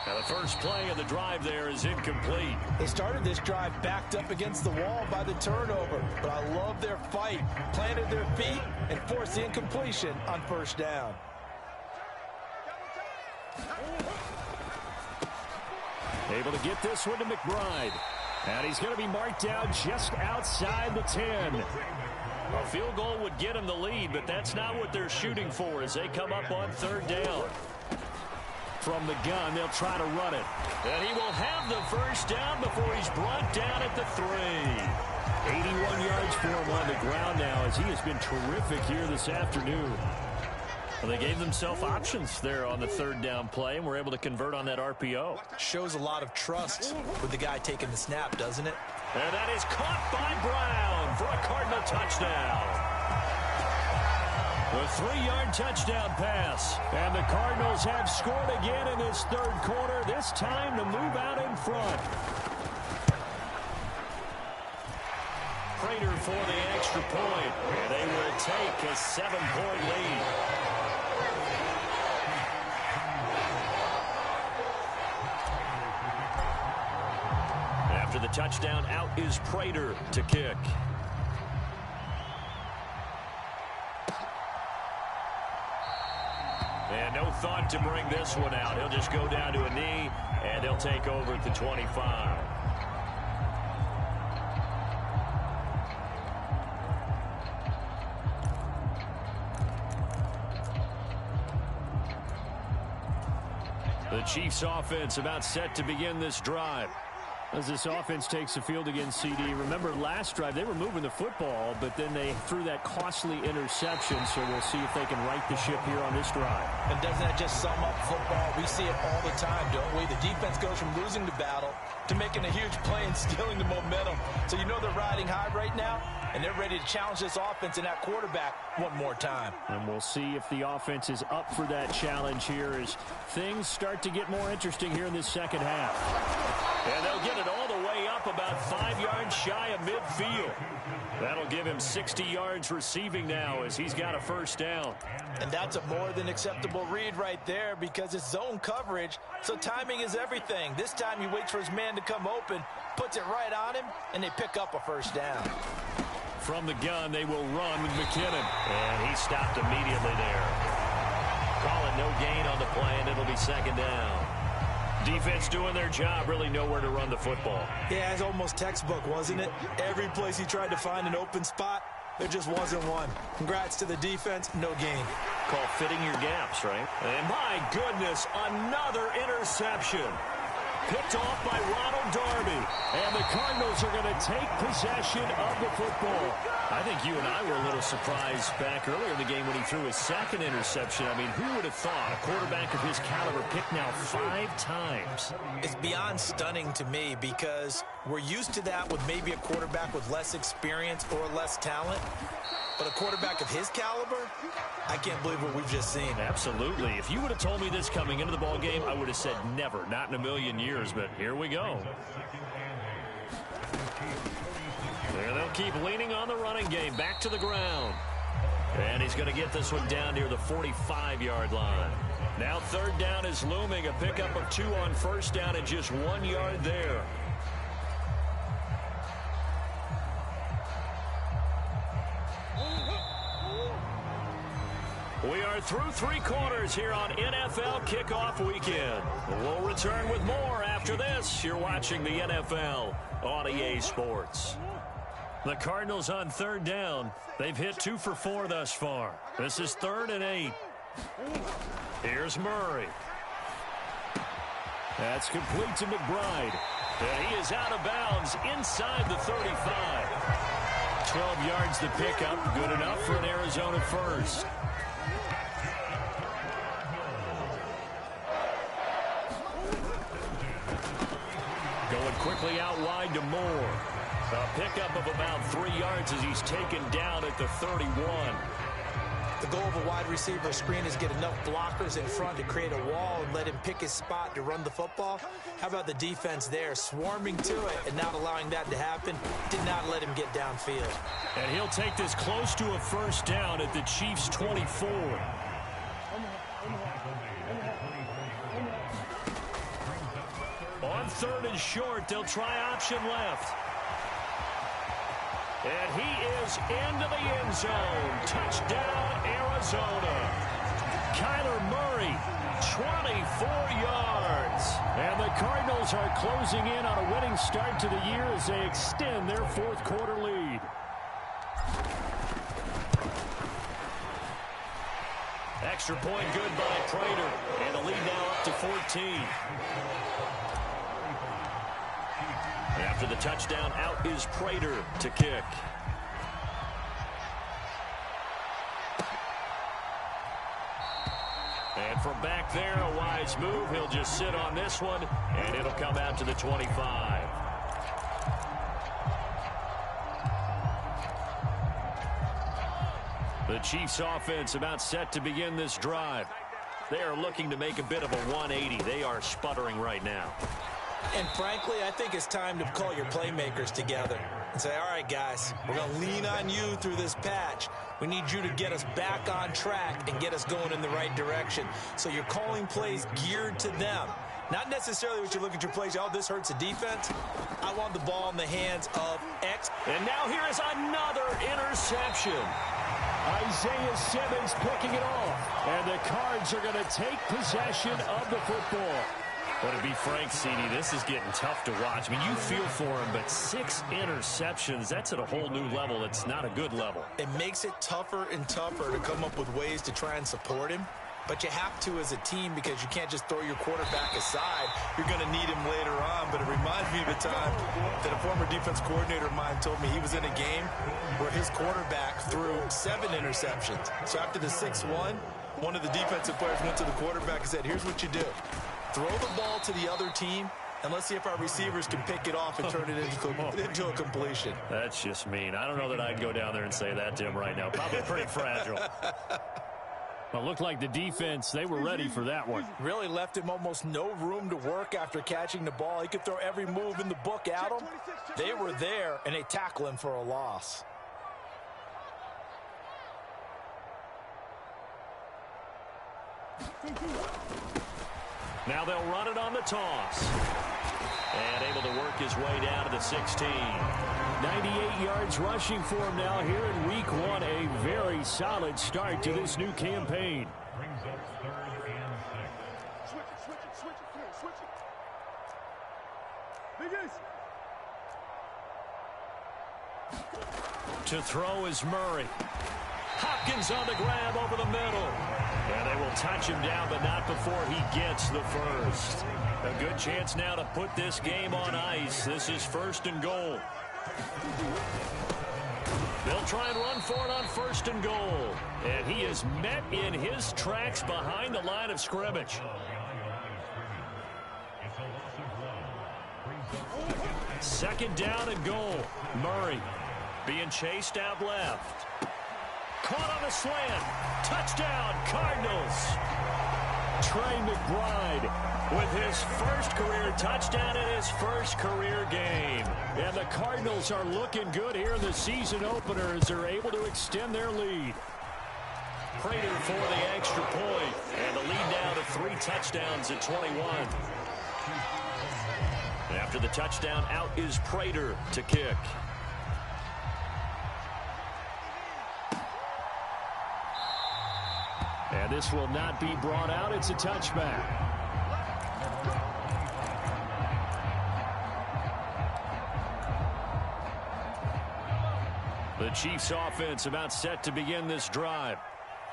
Now the first play of the drive there is incomplete. They started this drive backed up against the wall by the turnover, but I love their fight. Planted their feet and forced the incompletion on first down. Able to get this one to McBride. And he's going to be marked down just outside the 10. A field goal would get him the lead, but that's not what they're shooting for as they come up on third down. From the gun, they'll try to run it. And he will have the first down before he's brought down at the 3. 81 yards for him on the ground now as he has been terrific here this afternoon. Well, they gave themselves options there on the third down play and were able to convert on that RPO. Shows a lot of trust with the guy taking the snap, doesn't it? And that is caught by Brown for a Cardinal touchdown. The 3-yard touchdown pass. And the Cardinals have scored again in this third quarter, this time to move out in front. Prater for the extra point. And they will take a 7-point lead. After the touchdown, out is Prater to kick. And no thought to bring this one out. He'll just go down to a knee, and he'll take over at the 25. The Chiefs offense about set to begin this drive. As this offense takes the field against CD. Remember last drive they were moving the football, but then they threw that costly interception, so we'll see if they can right the ship here on this drive. And doesn't that just sum up football? We see it all the time, don't we? The defense goes from losing the battle to making a huge play and stealing the momentum. So you know they're riding high right now, and they're ready to challenge this offense and that quarterback one more time. And we'll see if the offense is up for that challenge here as things start to get more interesting here in this second half. And they'll get it all the way up about 5 yards shy of midfield. That'll give him 60 yards receiving now as he's got a first down. And that's a more than acceptable read right there because it's zone coverage, so timing is everything. This time he waits for his man to come open, puts it right on him, and they pick up a first down. From the gun, they will run with McKinnon. And he stopped immediately there. Calling no gain on the play, and it'll be second down. Defense doing their job, really nowhere to run the football. Yeah, it's almost textbook, wasn't it? Every place he tried to find an open spot, there just wasn't one. Congrats to the defense, no gain. Call fitting your gaps, right? And my goodness, another interception. Picked off by Ronald Darby. And the Cardinals are going to take possession of the football. I think you and I were a little surprised back earlier in the game when he threw his second interception. I mean, who would have thought a quarterback of his caliber picked now 5 times? It's beyond stunning to me because we're used to that with maybe a quarterback with less experience or less talent. But a quarterback of his caliber, I can't believe what we've just seen. Absolutely. If you would have told me this coming into the ball game, I would have said never, not in a million years. But here we go. There they'll keep leaning on the running game. Back to the ground. And he's going to get this one down near the 45-yard line. Now third down is looming. A pickup of 2 on first down and just 1 yard there. We are through 3 quarters here on NFL Kickoff Weekend. We'll return with more after this. You're watching the NFL on EA Sports. The Cardinals on third down. They've hit 2 for 4 thus far. This is 3rd and 8. Here's Murray. That's complete to McBride. And he is out of bounds inside the 35. 12 yards to pick up. Good enough for an Arizona first. Going quickly out wide to Moore. A pickup of about 3 yards as he's taken down at the 31. The goal of a wide receiver screen is get enough blockers in front to create a wall and let him pick his spot to run the football. How about the defense there, swarming to it and not allowing that to happen? Did not let him get downfield. And he'll take this close to a first down at the Chiefs' 24. 3rd and short. They'll try option left. And he is into the end zone. Touchdown, Arizona. Kyler Murray, 24 yards. And the Cardinals are closing in on a winning start to the year as they extend their 4th quarter lead. Extra point good by Prater. And the lead now up to 14. After the touchdown, out is Prater to kick. And from back there, a wise move. He'll just sit on this one, and it'll come out to the 25. The Chiefs offense about set to begin this drive. They are looking to make a bit of a 180. They are sputtering right now. And frankly, I think it's time to call your playmakers together and say, all right, guys, we're going to lean on you through this patch. We need you to get us back on track and get us going in the right direction. So you're calling plays geared to them. Not necessarily what you look at your plays, oh, this hurts the defense. I want the ball in the hands of X. And now here is another interception. Isaiah Simmons picking it off. And the Cards are going to take possession of the football. But to be frank, CD, this is getting tough to watch. I mean, you feel for him, but 6 interceptions, that's at a whole new level. It's not a good level. It makes it tougher and tougher to come up with ways to try and support him. But you have to as a team because you can't just throw your quarterback aside. You're going to need him later on. But it reminds me of a time that a former defense coordinator of mine told me he was in a game where his quarterback threw 7 interceptions. So after the 6-1, one of the defensive players went to the quarterback and said, here's what you do. Throw the ball to the other team, and let's see if our receivers can pick it off and turn it into a completion. That's just mean. I don't know that I'd go down there and say that to him right now. Probably pretty fragile. Well, it looked like the defense, they were ready for that one. Really left him almost no room to work after catching the ball. He could throw every move in the book at him. They were there, and they tackle him for a loss. Now they'll run it on the toss. And able to work his way down to the 16. 98 yards rushing for him now here in week 1. A very solid start to this new campaign. Brings up 3rd and 6. Switch it. To throw is Murray. Hopkins on the grab over the middle. And they will touch him down, but not before he gets the first. A good chance now to put this game on ice. This is 1st and goal. They'll try and run for it on 1st and goal. And he is met in his tracks behind the line of scrimmage. 2nd down and goal. Murray being chased out left. Caught on a slant. Touchdown, Cardinals. Trey McBride with his first career touchdown in his first career game. And the Cardinals are looking good here in the season opener as they're able to extend their lead. Prater for the extra point. And the lead now to 3 touchdowns at 21. And after the touchdown, out is Prater to kick. And this will not be brought out. It's a touchback. The Chiefs offense about set to begin this drive.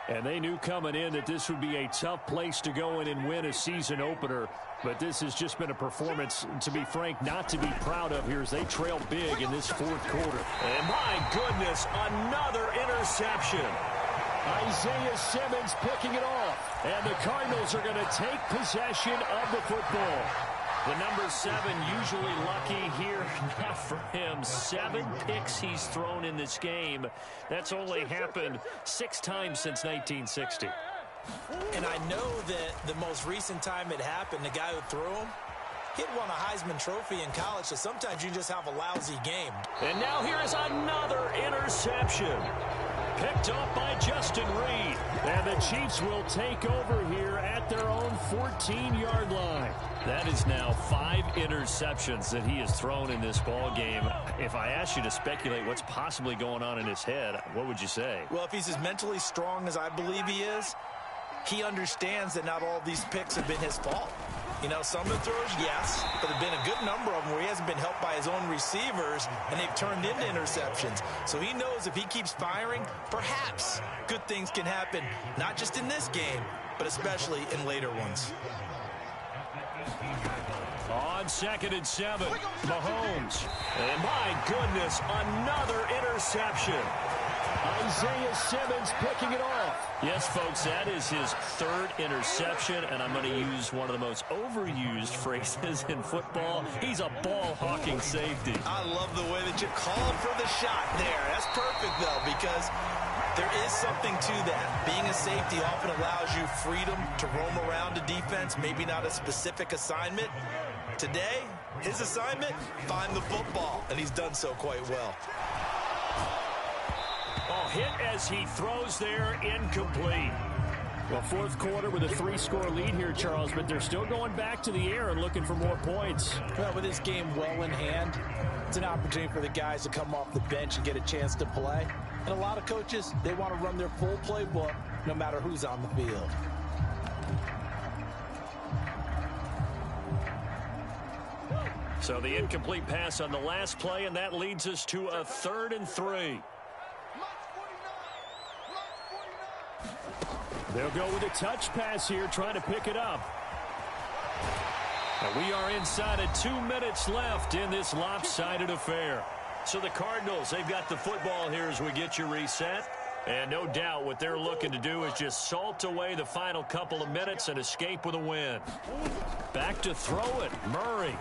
And they knew coming in that this would be a tough place to go in and win a season opener. But this has just been a performance, to be frank, not to be proud of here as they trail big in this 4th quarter. And my goodness, another interception. Isaiah Simmons picking it off. And the Cardinals are going to take possession of the football. The number 7 usually lucky here. Not for him. 7 picks he's thrown in this game. That's only happened 6 times since 1960. And I know that the most recent time it happened, the guy who threw him, he'd won a Heisman Trophy in college, so sometimes you just have a lousy game. And now here is another interception. Picked off by Justin Reed. And the Chiefs will take over here at their own 14-yard line. That is now 5 interceptions that he has thrown in this ball game. If I asked you to speculate what's possibly going on in his head, what would you say? Well, if he's as mentally strong as I believe he is, he understands that not all of these picks have been his fault. You know, some of the throws, yes, but there have been a good number of them where he hasn't been helped by his own receivers, and they've turned into interceptions. So he knows if he keeps firing, perhaps good things can happen, not just in this game, but especially in later ones. On 2nd and 7, Mahomes. And my goodness, another interception. Isaiah Simmons picking it off. Yes, folks, that is his 3rd interception, and I'm going to use one of the most overused phrases in football. He's a ball-hawking safety. I love the way that you called for the shot there. That's perfect, though, because there is something to that. Being a safety often allows you freedom to roam around a defense, maybe not a specific assignment. Today, his assignment, find the football, and he's done so quite well. Oh, hit as he throws there, incomplete. Well, 4th quarter with a 3-score lead here, Charles, but they're still going back to the air and looking for more points. Well, with this game well in hand, it's an opportunity for the guys to come off the bench and get a chance to play. And a lot of coaches, they want to run their full playbook no matter who's on the field. So the incomplete pass on the last play, and that leads us to a 3rd and 3. They'll go with a touch pass here, trying to pick it up. And we are inside of 2 minutes left in this lopsided affair. So the Cardinals, they've got the football here as we get you reset. And no doubt what they're looking to do is just salt away the final couple of minutes and escape with a win. Back to throw it, Murray.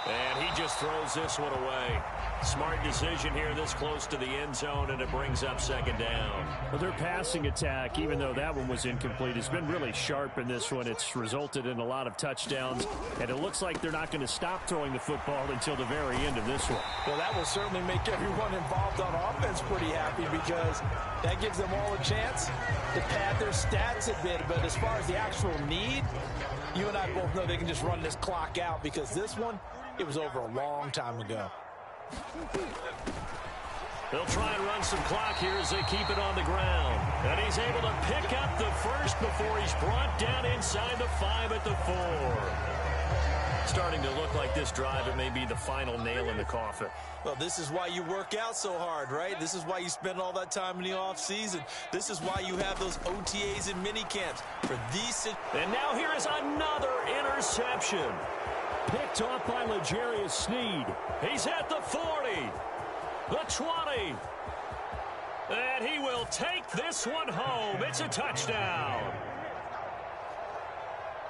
And he just throws this one away. Smart decision here this close to the end zone, and it brings up 2nd down. Well, their passing attack, even though that one was incomplete, has been really sharp in this one. It's resulted in a lot of touchdowns, and it looks like they're not going to stop throwing the football until the very end of this one. Well, that will certainly make everyone involved on offense pretty happy because that gives them all a chance to pad their stats a bit. But as far as the actual need, you and I both know they can just run this clock out because this one, it was over a long time ago. They'll try and run some clock here as they keep it on the ground. And he's able to pick up the first before he's brought down inside the 5 at the 4. Starting to look like this drive, it may be the final nail in the coffin. Well, this is why you work out so hard, right? This is why you spend all that time in the offseason. This is why you have those OTAs and minicamps for these. And now here is another interception. Picked off by L'Jarius Sneed. He's at the 40, the 20, and he will take this one home. It's a touchdown.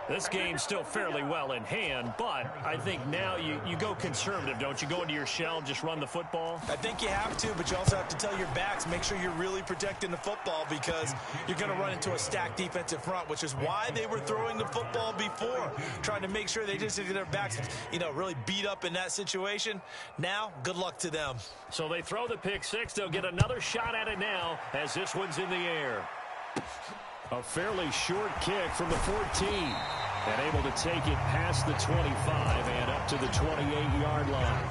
This game's still fairly well in hand, but I think now you go conservative, don't you? Go into your shell and just run the football? I think you have to, but you also have to tell your backs, make sure you're really protecting the football because you're going to run into a stacked defensive front, which is why they were throwing the football before, trying to make sure they just get their backs, really beat up in that situation. Now, good luck to them. So they throw the pick 6. They'll get another shot at it now as this one's in the air. A fairly short kick from the 14. And able to take it past the 25 and up to the 28-yard line.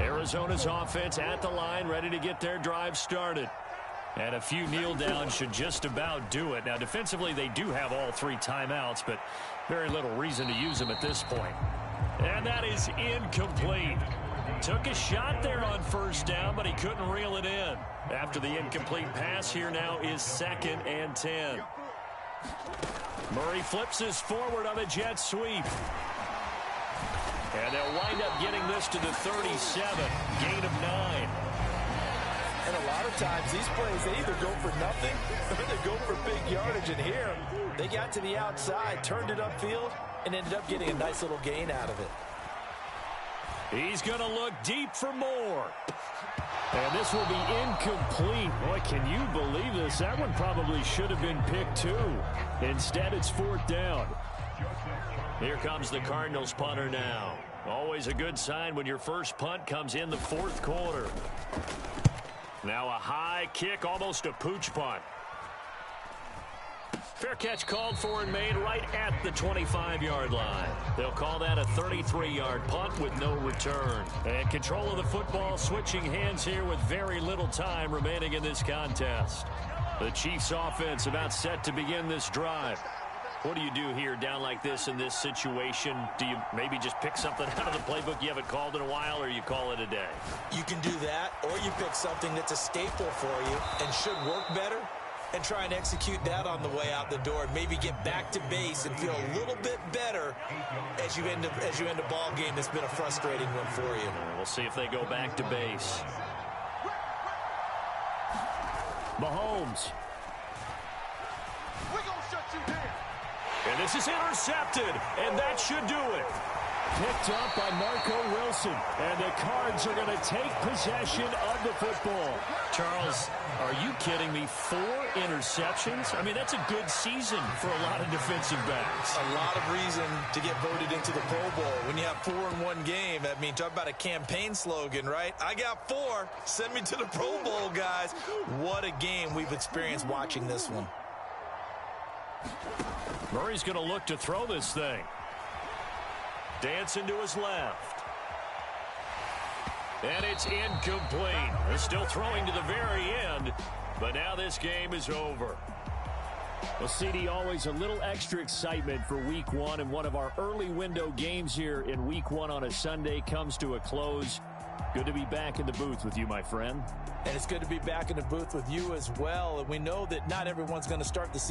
Arizona's offense at the line, ready to get their drive started. And a few kneel downs should just about do it. Now, defensively, they do have all 3 timeouts, but very little reason to use them at this point. And that is incomplete. Took a shot there on 1st down, but he couldn't reel it in. After the incomplete pass, here now is 2nd and 10. Murray flips this forward on a jet sweep. And they'll wind up getting this to the 37, gain of 9. And a lot of times, these plays, they either go for nothing or they go for big yardage. And here, they got to the outside, turned it upfield, and ended up getting a nice little gain out of it. He's going to look deep for more. And this will be incomplete. Boy, can you believe this? That one probably should have been picked too. Instead, it's 4th down. Here comes the Cardinals punter now. Always a good sign when your first punt comes in the 4th quarter. Now a high kick, almost a pooch punt. Fair catch called for and made right at the 25-yard line. They'll call that a 33-yard punt with no return. And control of the football switching hands here with very little time remaining in this contest. The Chiefs offense about set to begin this drive. What do you do here down like this in this situation? Do you maybe just pick something out of the playbook you haven't called in a while, or you call it a day? You can do that, or you pick something that's a staple for you and should work better, and try and execute that on the way out the door, and maybe get back to base and feel a little bit better as you end a ball game that's been a frustrating one for you. We'll see if they go back to base. Mahomes. We're gonna shut you down. And this is intercepted, and that should do it. Picked up by Marco Wilson, and the Cards are going to take possession of the football. Charles, are you kidding me? 4 interceptions? I mean, that's a good season for a lot of defensive backs. A lot of reason to get voted into the Pro Bowl. When you have 4 in one game, I mean, talk about a campaign slogan, right? I got 4. Send me to the Pro Bowl, guys. What a game we've experienced watching this one. Murray's going to look to throw this thing. Dancing to his left. And it's incomplete. They're still throwing to the very end, but now this game is over. Well, CD, always a little extra excitement for Week 1, and one of our early window games here in Week 1 on a Sunday comes to a close. Good to be back in the booth with you, my friend. And it's good to be back in the booth with you as well. And we know that not everyone's going to start the season